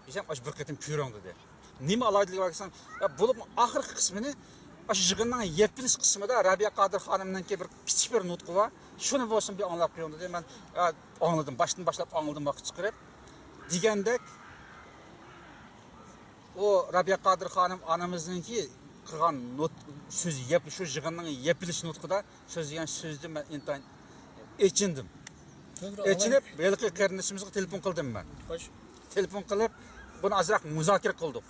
Desam, "Ash bir qatim ko'ring" dedi. Nima alaydilik bo'lsa, bo'lib oxirgi qismini Aşı yığınның yepiniz qismida Rabiya Qadir xonimninki bir kichik bir nutqi bor. Shuni bo'lsin bir anglab qo'ying dedi. Men angladim, boshdan boshlab angladim vaqt chiqarib. Degandek o Rabiya Qadir xonim onamizninki qilgan so'z shu yig'inning yepilish nutqida so'zlagan so'zni men intayin echindim. Echilib, belki qarindishimizga telefon qildim men. Xo'sh. Telefon qilib, buni azroq muzokara qildik.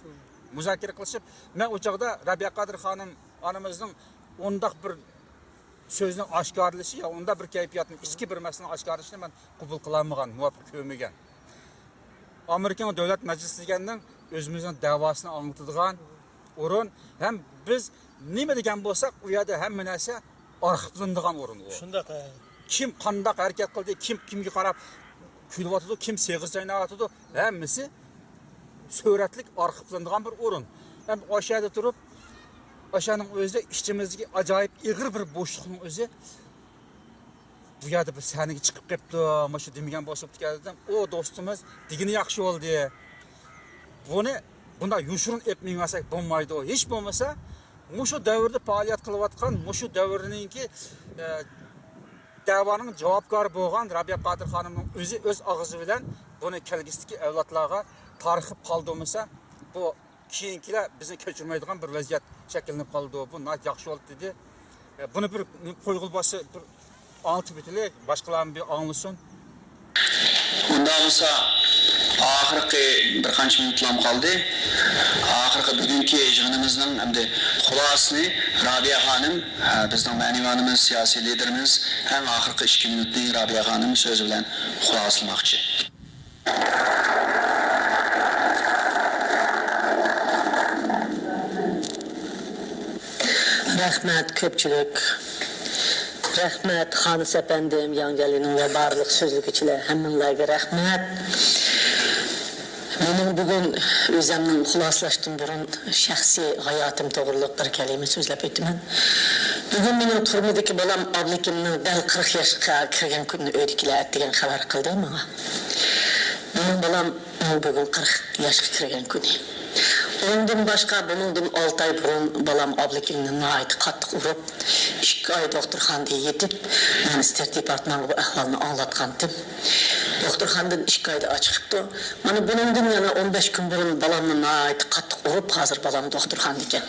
Muzokara qilishib, men o chaqda Rabiya Qodir xonim onamizning ondaq bir so'zni oshkorlashi yo unda bir kayfiyatning ichki bir masalani oshkorlashini men qabul qila olmagan, muvofiq ko'rmagan. Amerika Davlat Majlisi degandan o'zimizning davosini anlatadigan o'rin ham biz nima degan bo'lsak, u yerda hamma narsa arxivlanadigan o'rin u. Shundaq. Kim qandaq harakat qildi, kim kimga qarab kulyapti, kim seg'iz chaynayapti, hammasi suratlik arxivlanadigan bir o'rin. Ham o'shada turib, o'shaning o'zida ichimizdagi ajoyib ig'ir bir bo'shliqning o'zi bu yerda bir saniga chiqib ketdi, mana shu demagan bosib keldim. O do'stimiz digini yaxshi bo'ldi. Bunda yushrun etmeymasak bo'lmaydi. Hech bo'lmasa, mushu davrda faoliyat qilayotgan, mushu davriningki da'voning javobgori bo'lgan Rabiya Qodir xonimning o'zi o'z og'izi bilan buni kelgusidagi avlodlarga tarixib qoldirmasa, bu keyingilar bizni kechirmaydigan bir vaziyat shakllanib qoldi. Bu yaxshi bo'ldi dedi. Buni bir qo'yg'ilbasi bir anlatib o'taylik, boshqalar bir anglasın. Undan olsa ahirgi bir qancha minutlar qoldi. Ahirgi bugungi yig'inimizning hamda xulosasini Rabiya xonim, bizning ma'naviyonimiz, siyosiy liderimiz ham ahirgi 2 minutni Rabiya xonim so'zi bilan xulosalamoqchi. Rahmat ko'pchilik. Rahmat Xanis efendim, Yangelinin ve barlıq sözlükçiler, hammalarga rahmat. Mening bugun o'zimning xuloslashdan burun shaxsiy hayotim to'g'riliq bir kalima so'zlab o'taman. Bugun mening turmudagi bolam oblikimning dal 40 yoshga kirgan kunni o'ydikilar degan xabar qildi menga. Mening bolam bugun 40 yoshga kirgan kuni. Ondan başqa buningdan 6 ay burun balam oblikimni nihoyat qattiq urib, 2 oy doktorxonaga yetib, men istar departamentiga bu ahvolni anglatgandim. Doktorxonadan 2 oyda chiqibdi. Mana buningdan yana 15 kun burun balamni nihoyat qattiq urib, hozir balam doktorxonada ekan.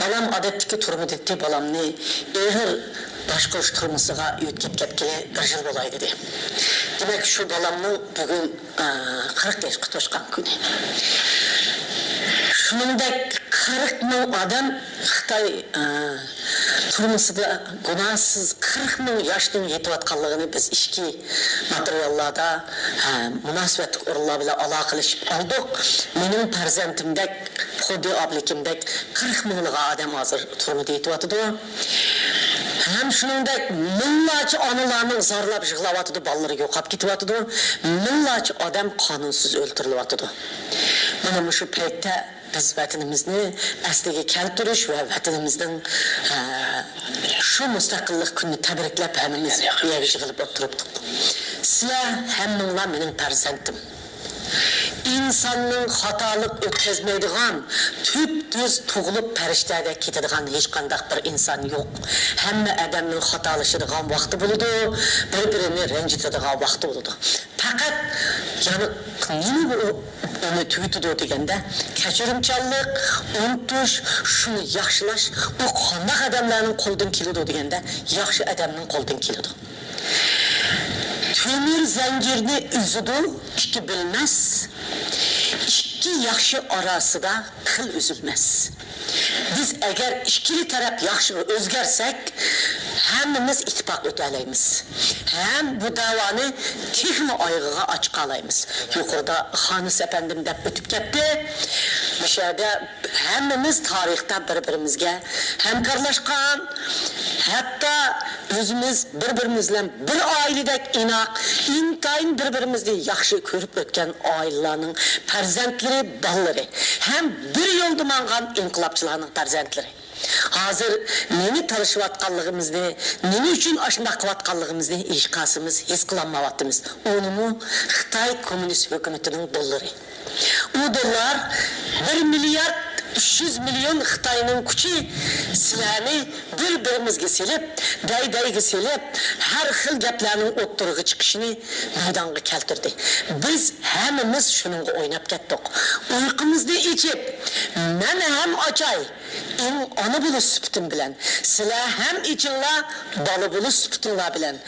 Balam odatdagi turmudagi balamni og'ir boshqarish turmusiga yo'tkab ketgani 1 yil bo'lay dedi. Demak, shu balamning bugun 40 yoshga to'shgan kuni. Shuningdek 40 ming odam Xitoy turmusida gunohsiz 40 ming yoshning yetayotganligini biz ishki materiallarda munosabatli o'rinlar bilan aloqalashib oldik. Mening farzandimdek, xuddi oblikimdek 40 minglik odam hozir turmuda yetayotdi. Hem shuningdek minglarcha onalarning zorlab yig'layotdi, bolalari yo'qolib ketyapti. Minglarcha odam qonunsiz o'ltirilyapti. Mana shu paytda biz vatanimizni asliga keltirish va vatanimizning shu mustaqillik kunini tabriklab hammamiz yig'ilib o'tiribdik. Sizlar hammanglar mening farzandim. İnsanның xatalik o'tkazmaydigan, tüp-düz tug'ilib farishtadek ketadigan hech qanday bir inson yo'q. Hamma odamning xatolashadigan vaqti bo'ladi, bir-birini ranjitadigan vaqti bo'ladi. Faqat yani nima bu uni tugitadi deganda, kechirimchanlik, unutish, shuni yaxshilash, bu qanday odamlarning qo'ldan keladi deganda, yaxshi odamning qo'ldan keladi. Temir zincirini üzüdü, iki bilmez. İki yaxşı arasında kıl üzülmez. Biz eğer ikili taraf yaxşı özgersek, hemimiz ittifak ötələyimiz. Hem bu davanı texmi ayğığa açıq alayımız. Yukarıda Xanis efendim de ötüp getdi. Müşahede hemimiz tarixte birbirimizge hemkarlaşkan, hatta özümüz birbirimizle bir ailədək inaq, intayın birbirimizni yaxşı körüp ötken ailelerinin farzandları, balları, hem bir yolda manğan inqilabçılarının farzandları. Hazır neni tanışıvatqanlığımızda, neni üçün aşında qıvatqanlığımızda işqasımız, his qılanmavatımız. Onu Xitay Komünist Hökumetinin dolları. O dollar 1 milyar 300 milyon Xitayning kuchi sizlarni bir-birimizga selib, day-dayga selib, har xil gaplarning o'ttirig'i chiqishini maydonga keltirdi. Biz hammamiz shuningga o'ynab ketdik. Uyqumizni ichib, mana ham ochay, ana buluş süpütün bilen, sizler hem içinler balı buluş süpütünler bilen.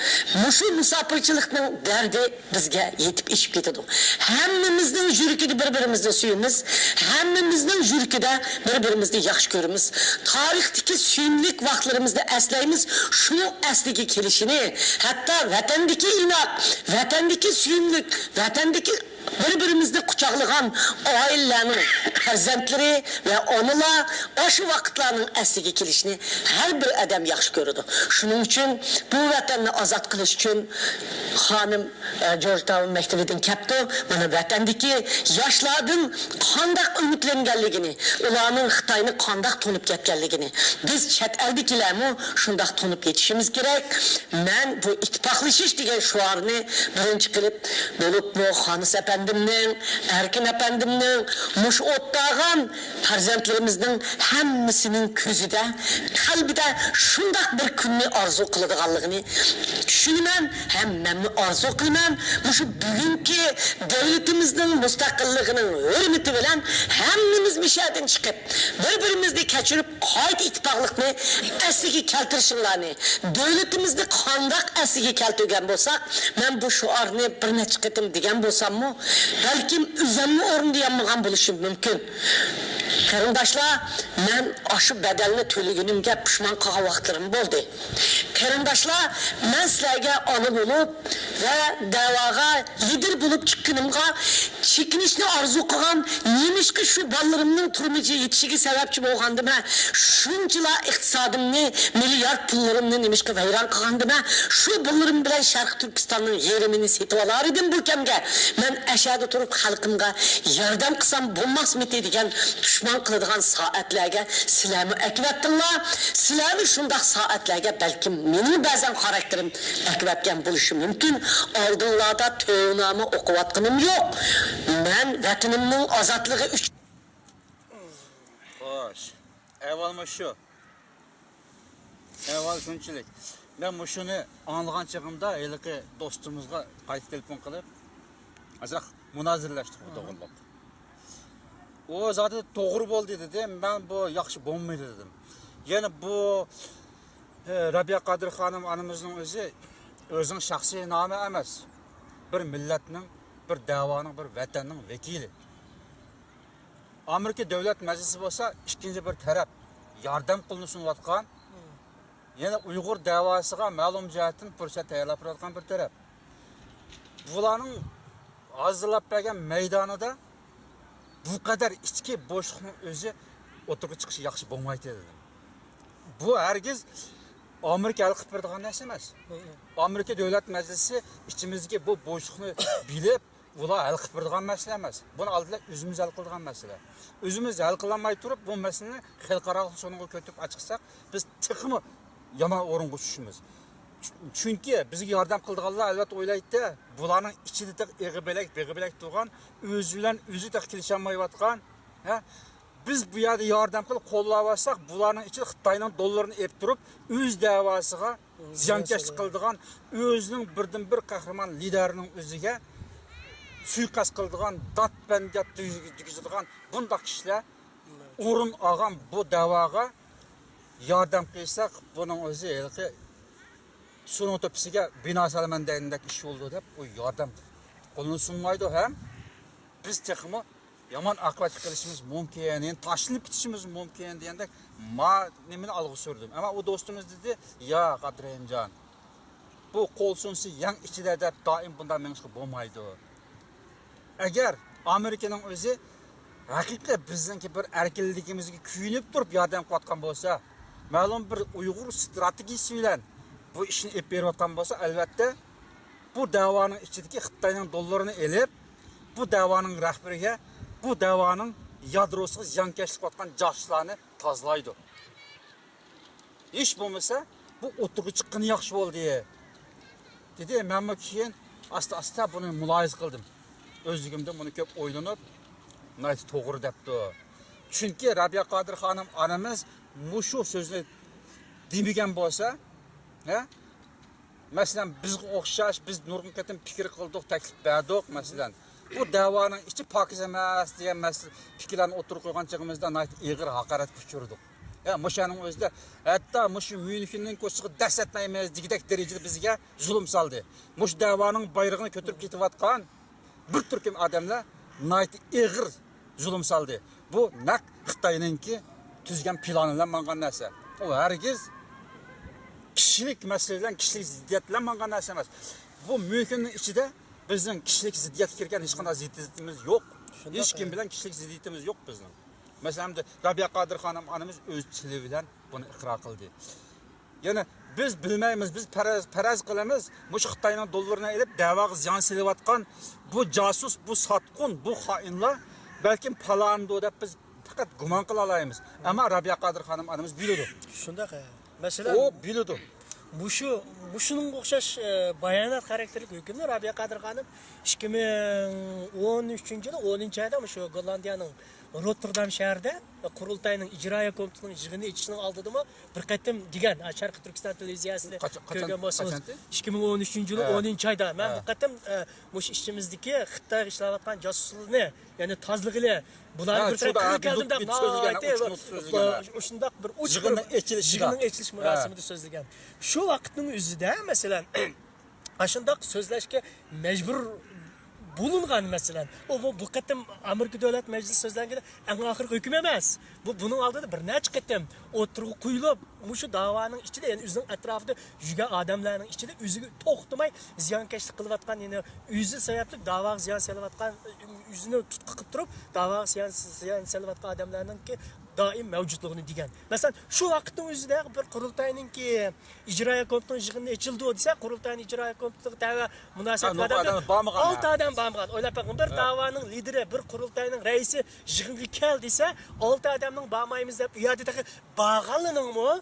Muşu misafirçiliknin derdi bizge yetip işip getedi. Hemmimizden jürküde birbirimizde suyumuz, hemmimizden jürküde birbirimizni yaxşı görümüz. Tarihteki suyumlik vaxtlarımızda eslayımız şunu esligi kelişini, hatta vatandaki inat, vatandaki suyumlik, vatandaki birbirimizde kucaqlagan ailelerinin farzandları ve onunla aşı vaxtlarının esligi kelişini her bir adam yaxşı görüdü. Şunun için bu vatanını azat kılış için hanım Georgetown Mektebi'den kaptı. Bana vatandaki yaşlardan kandak ümitlengenligini, ulanın Xitayını kandak tonup ketkenligini. Biz chet eldikilerimi şundak tonup yetişimiz gerek. Ben bu ittifaklaşış diyen şuarını birinci kılıp bulup bu Hanıs Efendim'nin, Erkin Efendim'nin, muş ottağın farzandlarımızın hemmisinin közüde, kalbide şundak bir günni arzu kılıdığanlığını düşünmem, hem memnun arzu kılmam. Şu bugünkü devletimizin müstakillığının hürmeti bilen hemmimiz bir şeyden çıkıp birbirimizde geçirip kayıt ittifaklıkını esliği keltirişinlerini devletimizde kandak esliği keltirgen bolsak ben bu şuarını birine çıkıtım diyen bolsam mı belki üzemli orun diyenmağın buluşum mümkün. Karındaşlar, ben aşı bedelini tölügünümge pişman kağa vaxtlarım oldu. Karındaşlar, ben sizlerge anı bulup ve davaga lider bulup çıkkınımga çekinişini arzu kılan neymiş ki şu ballarımın turmucu yetişigi sebepçi boğandım ha. Şunçila iktisadımını, milyar pullarımını neymiş ki veyran kılandım ha. Şu ballarım bilen Şarkı Türkistan'ın yerimini setivalar idim bu kemge. Ben aşağıda durup halkımga yardım kısam bulmaz mı dedigen düşman kılıdığan saatlerge silahımı ekvettinler. Silahımı şundak saatlerge belki benim bazen karakterim ekvetken buluşum mümkün. Aldınlarda tövnamı okuvatkınım yok. Ben vatanımın azatlığı üç... Hoş. Evvel şu. Evvel şunçilik. Ben şunu anlayan çağımda eliki dostumuzga kayıt telefon kılıp azak münazirleştik bu doğruluk. O zaten doğru oldu dedim. Ben bu yaxşı olmaydı dedim. Yani bu Rabia Kadir Hanım anımızın özün şahsi namı emas. Bir milletinin, bir davanın, bir vatanın vekili. Amerika Devlet Meclisi olsa ikinci bir taraf yardım kılınışını vatkan. Yani Uygur davasıga malum cihetin fırsat tayarlap bir taraf. Bulanın hazırlap bergen meydanı da bu kadar içki boşluğunun özü oturup çıkışı yaxşı bolmaydı dedim. Bu herkes Amerika el qıp berdiğan narsa emas. Amerika Devlet Meclisi içimizdeki bu boşluğunu bilip ular el qıp berdiğan mesele emas. Bunu aldılar özümüz el qıldiğan mesele. Özümüz el qılamay turib bu meseleni xalqaro sonuğa kötüp açıqsaq biz tıxımı yaman orunga tushishimiz. Çünkü bizga yordam qildiganlar albatta o'ylaydi, bularning ichida eg'ibelak turgan, o'zi bilan o'zi kelisholmayotgan, ha? Biz bu yerda yordam qilib qo'llab olsak, bularning ichida Xitoyning dollarini ep turib, o'z davosiga ziyonkashlik qildigan, o'zining birdan bir qahramon liderining o'ziga suiqasd qildigan, datbanga tugizadigan bunday kishilar o'rin olgan bu davoga yordam qilsak, buning o'zi sunun tepsiga bino salaman degandek ish bo'ldi deb u yordam qo'lini sunmaydi ham biz texmi yomon oqibat qilishimiz mumkin, yani tashlanib ketishimiz mumkin degandek nimani alg'i surdim. Ama o do'stimiz dedi, "Ya Qadriyimjon, bu qo'l sunsi yang ichida deb doim bundan menishga bo'lmaydi. Agar Amerikaning o'zi haqiqiy bizningki bir erkinligimizga kuyinib turib yordam qilayotgan bo'lsa, ma'lum bir Uyg'ur strategiyasi bilan bu ishni ep berayotgan bo'lsa, albatta bu da'voning ichidagi Xitoyning dollarini elib, bu da'voning rahbariga, bu da'voning yadrosiga ziyonkashlik qilayotgan joshlarni tozalaydi. Hech bo'lmasa, bu o'tirib chiqqani yaxshi bo'ldi. Dedi, men bu keyin asta buni muloyiz qildim. O'zligimda buni ko'p o'ylanib, nayt to'g'ri debdi. Chunki Rabia Qodir xonim onamiz mushu so'zni demagan bo'lsa, ha? Masalan, bizga o'xshash, biz nurg'un qatim fikr qildik, taklif berdik, masalan. Bu da'voning ichi pokiz emas degan fikrlarni o'tirib qo'ygan chog'imizda nayt ig'ir haqorat kuchirdik. Muşanın özündə hətta Muşu Münxinin qoşuğu dərs etməyimiz digidək dərəcədə bizə zulm saldı. Muş davanın bayrağını götürüb getib atqan bir türküm adamlar nəhayət ağır zulm saldı. Bu naq Xitayınınki tüzgən planıyla mənğan nəsə. O hərgiz kişilik məsələlərlə, kişilik ziddiyyətlə mənğan nəsə emas. Bu Münxinin içində bizim kişilik ziddiyyət kirgan heç qanday ziddiyyətimiz yox. Heç kim bilan kişilik ziddiyyətimiz yox bizim. Mesela Rabia Qadir xanım anımız öz tili bilan bunu iqrar qildi. Yani biz bilmaymiz, biz paraz qilamiz, mush Xitoyning dollarini elib da'voga ziyon selayotgan bu jasus, bu satqun, bu xoinlar balkim palando deb biz faqat gumon qila olamiz. Ammo Rabia Qadir xanım anımız biladi. Shunday. Masalan, o biladi. Muşunun o'xshash bayonot xarakterlik hukmni Rabia Qadir xanım 2013-yili 10-oyda shu Gollandiyaning Rotterdam shahrida qurultayning ijroiya komitetining yig'ini ichishining oldidami bir qatim degan Sharq Turkiston televiziyasida ko'rgan bo'lsangiz 2013-yili 10-oyda men bir qatim mush ishimizdagi Xitoy ishlayotgan josuslarni, ya'ni tozlig'ini bularni bir tarafga keldim deb shundoq bir yig'inning echilish marosimida so'zlagan. Shu vaqtning o'zida masalan ashundoq so'zlashga majbur bulungan mesela. Bu qatim Amerika Davlat Meclisi sözlengende en ahırki hüküm emas. Bunun altında bir neçe qatim oturup kuyulup şu davanın içinde, yani üzünün etrafında yüge adamların içinde üzüge toxtumay ziyankeşlik kılıvatkan, yani üzü sebepli dava ziyan selıvatkan, yüzünü tutkıp durup dava ziyan selıvatkan adamların ki daim mevcutluğunu diyen. Mesela şu vaktin özünde bir kurultayının ki icraya komitetining yig'ini echildi desa, kurultayning icraya komiteti tava munosabat adam 6 adam bağımgan. O'ylab bakın, bir davanın lideri, bir kurultayning raisi yig'inga kel desa, 6 adamning bağmaymiz deb uyadagi bağalının mı?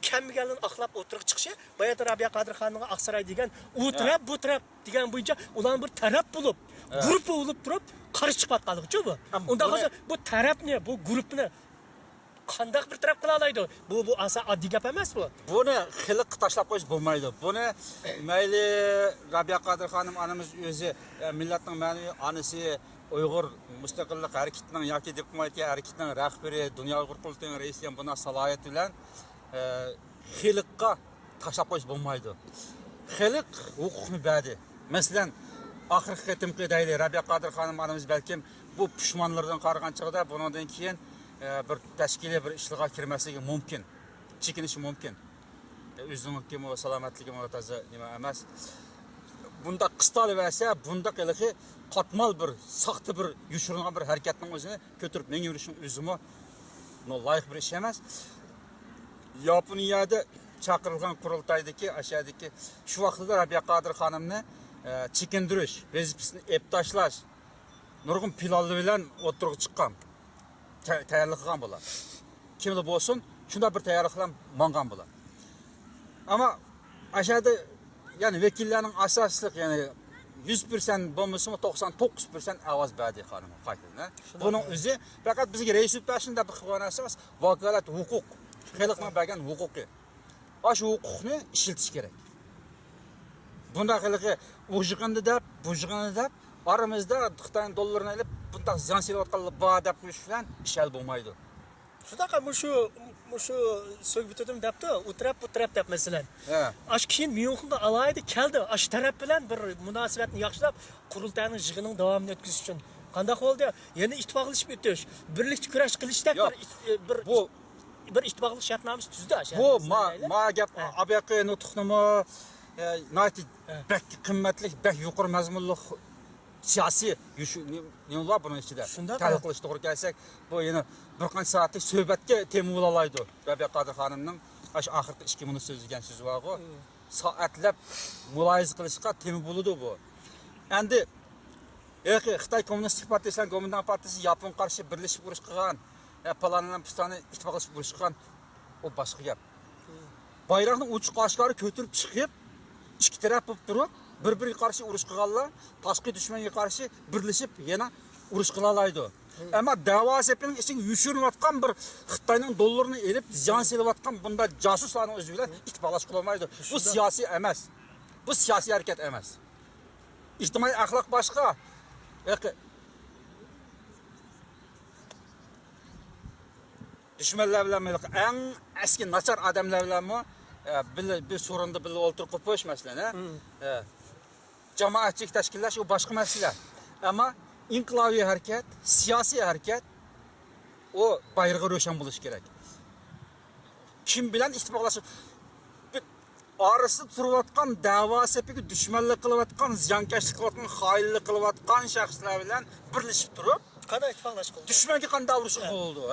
Kemgalini aqlab o'tirib chiqishi, bayat Rabia Qadir xonimga Aqsaray degan u taraf bu taraf degan bo'yicha ular bir taraf bo'lib, guruh bo'lib turib qarshi chiqayotganligi-ku bu. Unda hozir bu tarafni, bu guruhni qandaq bir taraf qila oladi? Bu asa oddiy gap emas bu. Buni xiliq tashlab qo'yish bo'lmaydi. Buni mayli Rabia Qadir xonim anamiz o'zi millatning ma'naviy onasi, Uyg'ur mustaqillik harakatining yoki diplomatik harakatining rahbari, Dunyo Uyg'ur qurultayining raisi ham buni salohiyat bilan xiliqqa tashlab qo'yish bo'lmaydi. Xiliq huquqni berdi. Masalan, oxirgi qatimki deyli Rabia Qadir xonim anamiz balkim bu pushmonlardan qaragan chog'da bundan keyin bir tashkiliy bir ishlarga kirmasligi mumkin, chekinishi mumkin. O'zining salomatligi mu'taza nima emas. Bunda qistalib versa, bunda qiligi qatmal bir saxta bir yushirilgan bir harakatning o'zini ko'tarib men yurishim o'zimi loyiq bir ish emas. Yaponiyada chaqirilgan qurultaydagi ashadagi shu vaqtda Rabia Qadir xonimni chekindirish, vazifasini ep tashlash nurg'un planlar bilan o'tirib chiqqan. Tayyorlik qilgan bo'lar. Kimda bo'lsin, shunda bir tayyorlik bilan mangan bo'lar. Ammo ashada yani vekillarning asosliq, yani 100% bo'lmasa 99% ovoz berdi xonim qaytadi. Buning o'zi faqat bizga reis o'tashida bir xiyonat, vakolat, huquq, xalqning bergan huquqi. Shu huquqni ishiltish kerak. Bunda xalqi o'jig'indi deb, bujig'indi deb aramızda Xitoy dollarini olib bunday ziyon selayotganlar bor deb qo'yish bilan ish hal bo'lmaydi. Shunaqa shu so'gbitidim debdi, u taraf deb masalan. Ash keyin Myunxenga alaydi keldi. Ash taraf bilan bir munosabatni yaxshilab qurultayning yig'inining davomini o'tkazish uchun qanday bo'ldi? Yana ittifoqlashib o'tish, birlikda kurash qilishda bir ittifoqlik shartnomasi tuzdi. Bu ma gap abiqi nutqnimi nati bek qimmatlik, bek yuqori mazmunli siyosiy nima bunun ichida tahlil qilish to'g'ri kelsak, bu yana bir qancha soatlik suhbatga tema bo'la oladi. Rabia Qadir xonimning oxirgi 2 minut so'zlagan so'zi bor-ku, soatlab muloyiza qilishga tema bo'ladi bu. Endi Xitoy Kommunistik partiyasi, Komintern partiyasi Yapon qarshi birlashib urush qilgan, Poloniyadan Pistani ittifoqlashib urush qilgan, o boshqa gap. Bayroqni uchiq oshkori ko'tarib chiqib, ikki taraf bo'lib turib, bir-biriga qarshi urush qilganlar tashqi dushmanga qarshi birlashib yana urush qila oladi. Ammo da'vo sepining ichiga yushirinayotgan bir Xitoyning dollarini elib ziyon selayotgan bunda josuslarning o'zi bilan ittifoqlash qilolmaydi. Bu siyosiy emas. Bu siyosiy harakat emas. İjtimoiy axloq boshqa. düşmanlar bilan eng eski nachar odamlar bilanmi bir sorunda birga o'tirib qo'yish masalan, jamoatchilik tashkillash u boshqa masala. Ammo inqilobiy harakat, siyosiy harakat o bayrog'i ro'shan bo'lishi kerak. Kim bilan ittifoqlashib orasida turayotgan da'vo sepiga dushmanlik qilayotgan, ziyonkashlik qilayotgan, xoinlik qilayotgan shaxslar bilan birlashib turib, qanday ittifoqlash qildi? dushmanga qanday urush bo'ldi,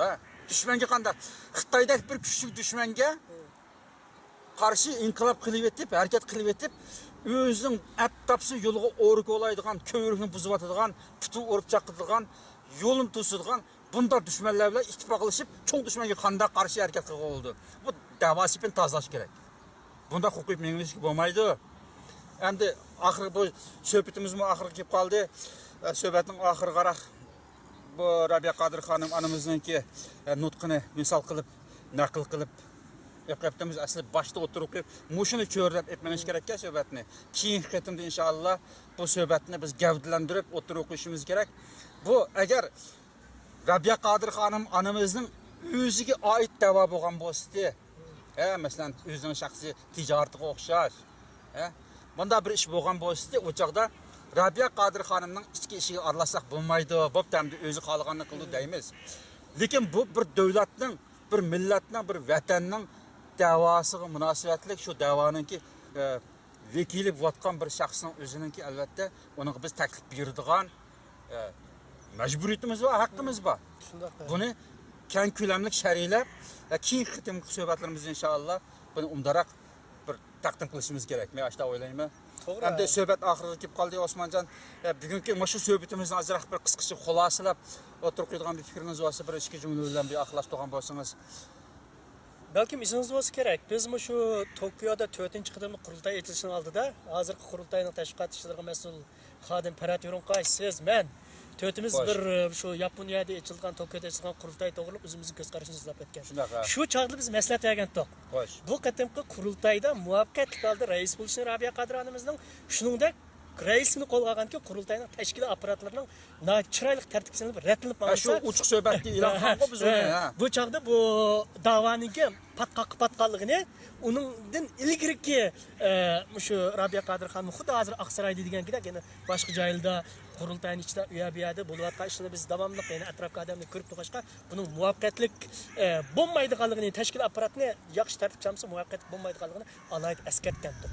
Dushmanga qanday Xitoydagi bir kuchli dushmanga qarshi inqilob qilib etib, harakat qilib etib, o'zining aptapsi yo'liga o'rga olaydigan, ko'vrikni buzib atadigan, butun o'rib chaqiradigan, yo'lini to'sadigan bunda dushmanlar bilan ittifoqlashib, cho'ng dushmanga qanday qarshi harakat qilib bo'ldi. Bu da'vo sepini tozalash kerak. Bunda huquqiy minglishlik bo'lmaydi. Endi oxirgi bu suhbatimizmi oxiriga kelib qoldi. Suhbatning oxiri qaraq bu Rabiya Qodir xonim onamizningki nutqini misol qilib, naql qilib yaptığımız asli başta oturup muşunu körlep etmemiz gereken söhbetini. Keyingi qitimda inşallah bu söhbetini biz gavdilandirib oturup okuyuşumuz gerek. Bu eğer Rabiya Qodir xonim onamizning o'ziga oid da'vo bo'lgan bo'lsa, masalan o'zining shaxsiy tijoratiga o'xshash, bunda bir ish bo'lgan bo'lsa, o chaqda Rabiya Qodir xonimning ichki ishiga aralashsak bo'lmaydi, bo'pti, hamda o'zi xohlaganini qildi deymiz. Lekin bu bir davlatning, bir millatning, bir vatanning davosiga munosabatli shu da'voninki vekili bo'layotgan bir shaxsning o'zininki albatta uning biz taklif beradigan majburiyatimiz va haqqimiz bor. Buni keng ko'lamli sharhlab, keyingi qitimli suhbatlarimizda inshaalloh buni umdaroq bir taqdim qilishimiz kerak. Men ashta o'ylayman. To'g'ri. Hamda suhbat oxiriga kelib qoldi Osmonjon. Bugungi mana shu suhbatimizni azroq bir qisqacha xulosalab o'tirib qo'ygan bir fikringiz bo'lsa, bir ikki jumla bilan bir oxirlashtirgan bo'lsangiz. Balkim izingiz bo'lsa kerak. Biz shu Tokioda 4-qadamli qurultay etilishini oldida, hozirgi qurultayning tashkilot ishlariga mas'ul xodim Parat Yo'rinqay, siz, men to'timiz bir shu Yaponiyada etilgan, Tokioda etilgan qurultay to'g'rilib o'zimizning ko'z qarashimizni izlab o'tgan. Shu chog'da biz maslahat bergandik. Bu qatimqi qurultayda muvaffaqiyatli holda rais bo'lishni Rabiya Qodir onamizning shuningdek raisini qo'lga olganki qurultayning tashkilot apparatlarining chiroyli tartibsiz ratlanib bo'lsa, shu uchiq suhbatga e'lon qilgan biz uni. Bu chog'da bu da'voninki patqanligini uningdan ilgirki shu Rabiya Qodir xonim xuddi hozir Aqsaroyda degandek, yana boshqa joylarda qurultayning ichida uya-buyada bo'layotgan ishlarni biz davomli yana atrofga odamni ko'rib turishqa buning muvaffaqiyatli bo'lmaydiganligini, tashkilot apparatini yaxshi tartibchamsa muvaffaqiyat bo'lmaydiganligini alohida eskartgandir.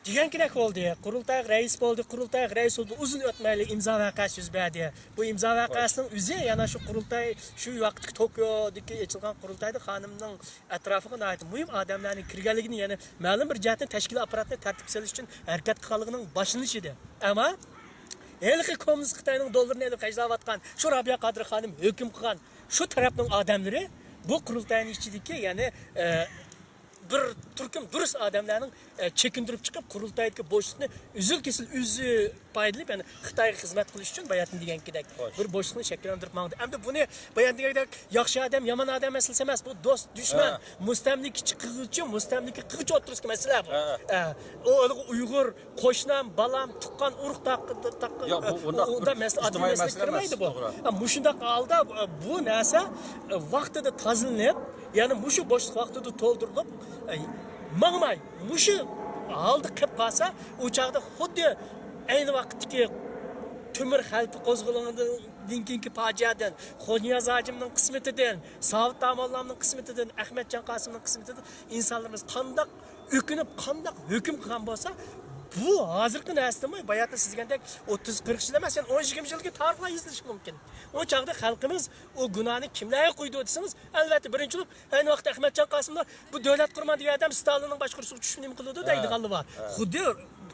Degankidek oldu. Qurultay rais bo'ldi, qurultay rais bo'ldi. Uzun o'tmayli imzo voqeasi yuz berdi. Bu imzo voqeasining o'zi yana shu qurultay shu vaqtdagi Tokiodagi ochilgan qurultayda xonimning atrofiga nihoyat muhim odamlarning kirganligini, yana ma'lum bir jihatdan tashkilot apparatini tartibga solish uchun harakat qilganligining boshlanishi edi. Ammo Elki Kommunist Xitoyning dollarini olib qajlayotgan shu Rabiya Qodir xonim hukm qilgan shu tarafning odamlari bu qurultayning ichidagi, ya'ni bir turkum durust odamlarning chekindirib chiqib qurultaydagi bo'shliqni uzil-kesil o'zi foydalab, ya'ni Xitoyga xizmat qilish uchun bayatin degankidek bir bo'shliqni shakllantirib mangdi. Endi buni bayan degandek yaxshi odam, yomon odam masalasi emas, bu do'st, dushman, mustamlikachi qiluvchi, mustamlika qiluvchi o'tirishga masala bu. O Uyg'ur, qo'shnim, balam, tuqqan, urug' taqqan. Unda masala kirmaydi bu. Mushundaq holda bu narsa vaqtida tozalanib, ya'ni mushu bo'shliq vaqtida to'ldirilib, mangmay mushu holda qilib qolsa, u chaqda xuddi ayni vaqtdagi Temir xalqi qo'zg'olonidan keyingi fojiadan, Xoniyaz hojimning qismatidan, Savit Tamollomning qismatidan, Ahmadjon Qosimning qismatidan insonlarimiz qandoq o'kinib, qandoq hukm qilgan bo'lsa, bu hozirgi narsami bayatda sizgandek 30-40 yil emas, 10-20 yilga tarixlar yozilishi mumkin. O chaqda xalqimiz o gunohni kimlarga qo'ydi desangiz, albatta birinchilik ayni vaqtda Ahmadjon Qosimlar bu davlat qurma degan adam Stalinning boshqaruvchisi uchun nima qildi deydiganlar bor. Xuddi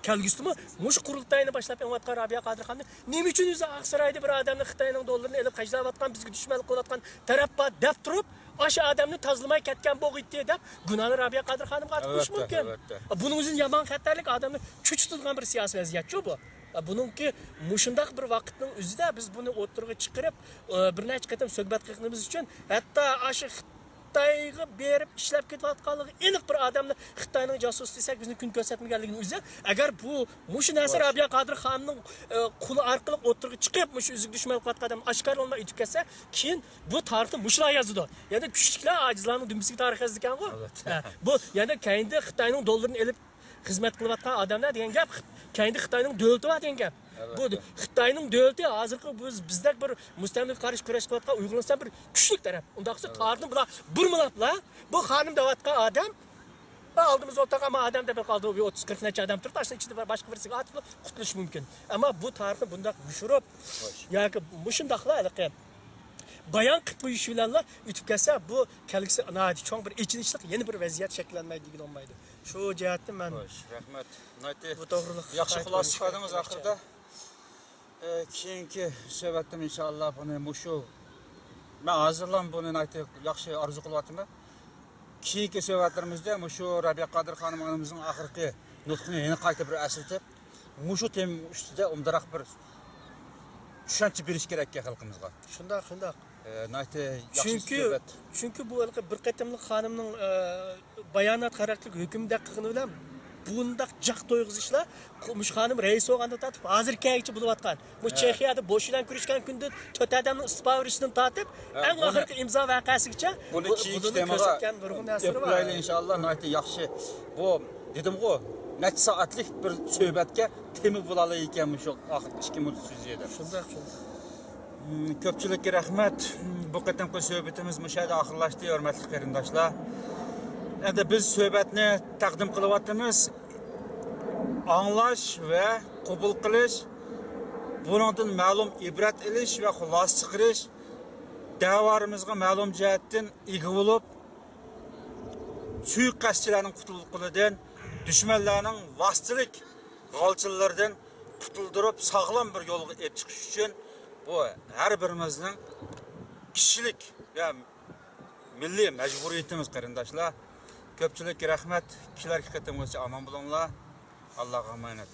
kelgusimi mush qurultayni boshlab o'tgan Rabiya Qodir xonim nima uchun o'zi Aqsaroyda bir odamni Xitoyning dollarini olib qajlayotgan, bizga dushmanlik qilayotgan taraf bor deb turib, o'sha odamni tozlamay ketgan bo'g'itdi deb gunohni Rabiya Qodir xonimga atqish mumkin. Buning o'zini yomon xatarlik odamni chuchtirgan bir siyosiy vaziyat-ku bu. Buningki mushundaq bir vaqtning o'zida biz buni o'tirg'i chiqarib bir necha qatam suhbat qilganimiz uchun hatto o'sha Xitoyga berib ishlab ketayotganligi aniq bir odamni Xitoyning josus desak bizni kun ko'rsatmaganligini o'zi agar bu mushu narsa Rabiya Qodir xonning quli orqali o'tirib chiqib mushu uzuk dushman qilayotgan odam oshkor olmay o'tib ketsa keyin bu tarixni mushlar yozadi. Ya'ni kuchliklar ojizlarning dumbisiga tarix yozilgan-ku. Bu ya'ni keyinda Xitoyning dollarini olib xizmat qilayotgan odamlar degan gap keyinda Xitoyning davlati bor degan gap. Bu Xitoyning davlati hozirgi bizdek bir mustamlik qarshi kurash qilayotgan Uyg'uriston bir kuchli taraf. Undaqsa tarixni bular burmalablar. Bu xonim deyotgan odam aldığımız ortak ama adam da kaldı bir 30-40 neçe adam turib aslında içinde başka birisi atıp qutuluş mümkün. Ama bu tarixni bundaq yushirib yoki mushundaqlar iliq bayon qilib qo'yish bilanlar o'tib ketsa bu kelgisi naydi cho'ng bir ichinishlik yeni bir vaziyat shakllanmaydi degan olmaydi. Shu jihatdan men rahmat. Nayte bu to'g'riliq yaxshi xulosa chiqardingiz oxirida. Keyingi suhbatda inshaalloh buni mushu men hozirlam buni nayte yaxshi orzu qilyapman. Keyingi suhbatlarimizda mushu Rabiya Qodir xonimimizning oxirgi nutqini yana qayta bir aslatib, mushu tema ustida umdaroq bir tushuncha berish kerak xalqimizga. Shundaq. Nayte yaxshi suhbat. Çünkü bu bir qatimlik xonimning bayonot xarakterlik hukmda qilgani bilan bundaq jaq to'yg'izishlar mush xonim rais bo'lganda tatib hozir kaychi bo'layotgan. Bu Chexiyada bo'shidan kurashgan kunda 4 odamni istifa berishdan tatib eng oxirgi imzo voqeasigacha buni keyingi temaga o'tlaylik inshaalloh. Nayte yaxshi. Bu dedim-ku, necha soatlik bir suhbatga tema bo'lar ekan shu oxirgi 2 minut so'zida. Shundaq. Ko'pchilikka rahmat. Bu qatamqi suhbatimiz mushada oxirlashdi, hurmatli qarindoshlar. Endi biz suhbatni taqdim qilyapmiz. Anglash va qabul qilish, buningdan ma'lum ibrat olish va xulosa chiqarish, da'vorimizga ma'lum jihatdan ega bo'lib, suiqasdchilarning qutulqidan, dushmanlarning vaqtlik g'olchillardan qutuldirib, sog'lom bir yo'lga olib chiqish uchun bu har birimizning kishilik va milliy majburiyatimiz qarindoshlar. Ko'pchilikka rahmat. Kishilarga qatamgacha omon bo'linglar. Allohga emanet.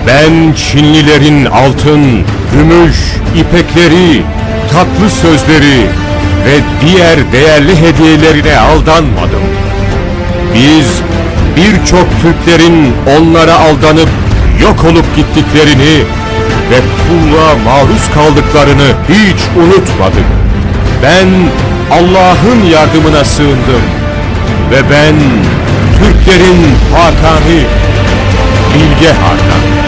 Ben Çinlilerin altın, gümüş, ipekleri, tatlı sözleri ve diğer değerli hediyelerine aldanmadım. Biz birçok Türklerin onlara aldanıp yok olup gittiklerini ve kulluğa maruz kaldıklarını hiç unutmadık. Ben Allah'ın yardımına sığındım ve ben Türklerin Hakan'ı Bilge Hakan.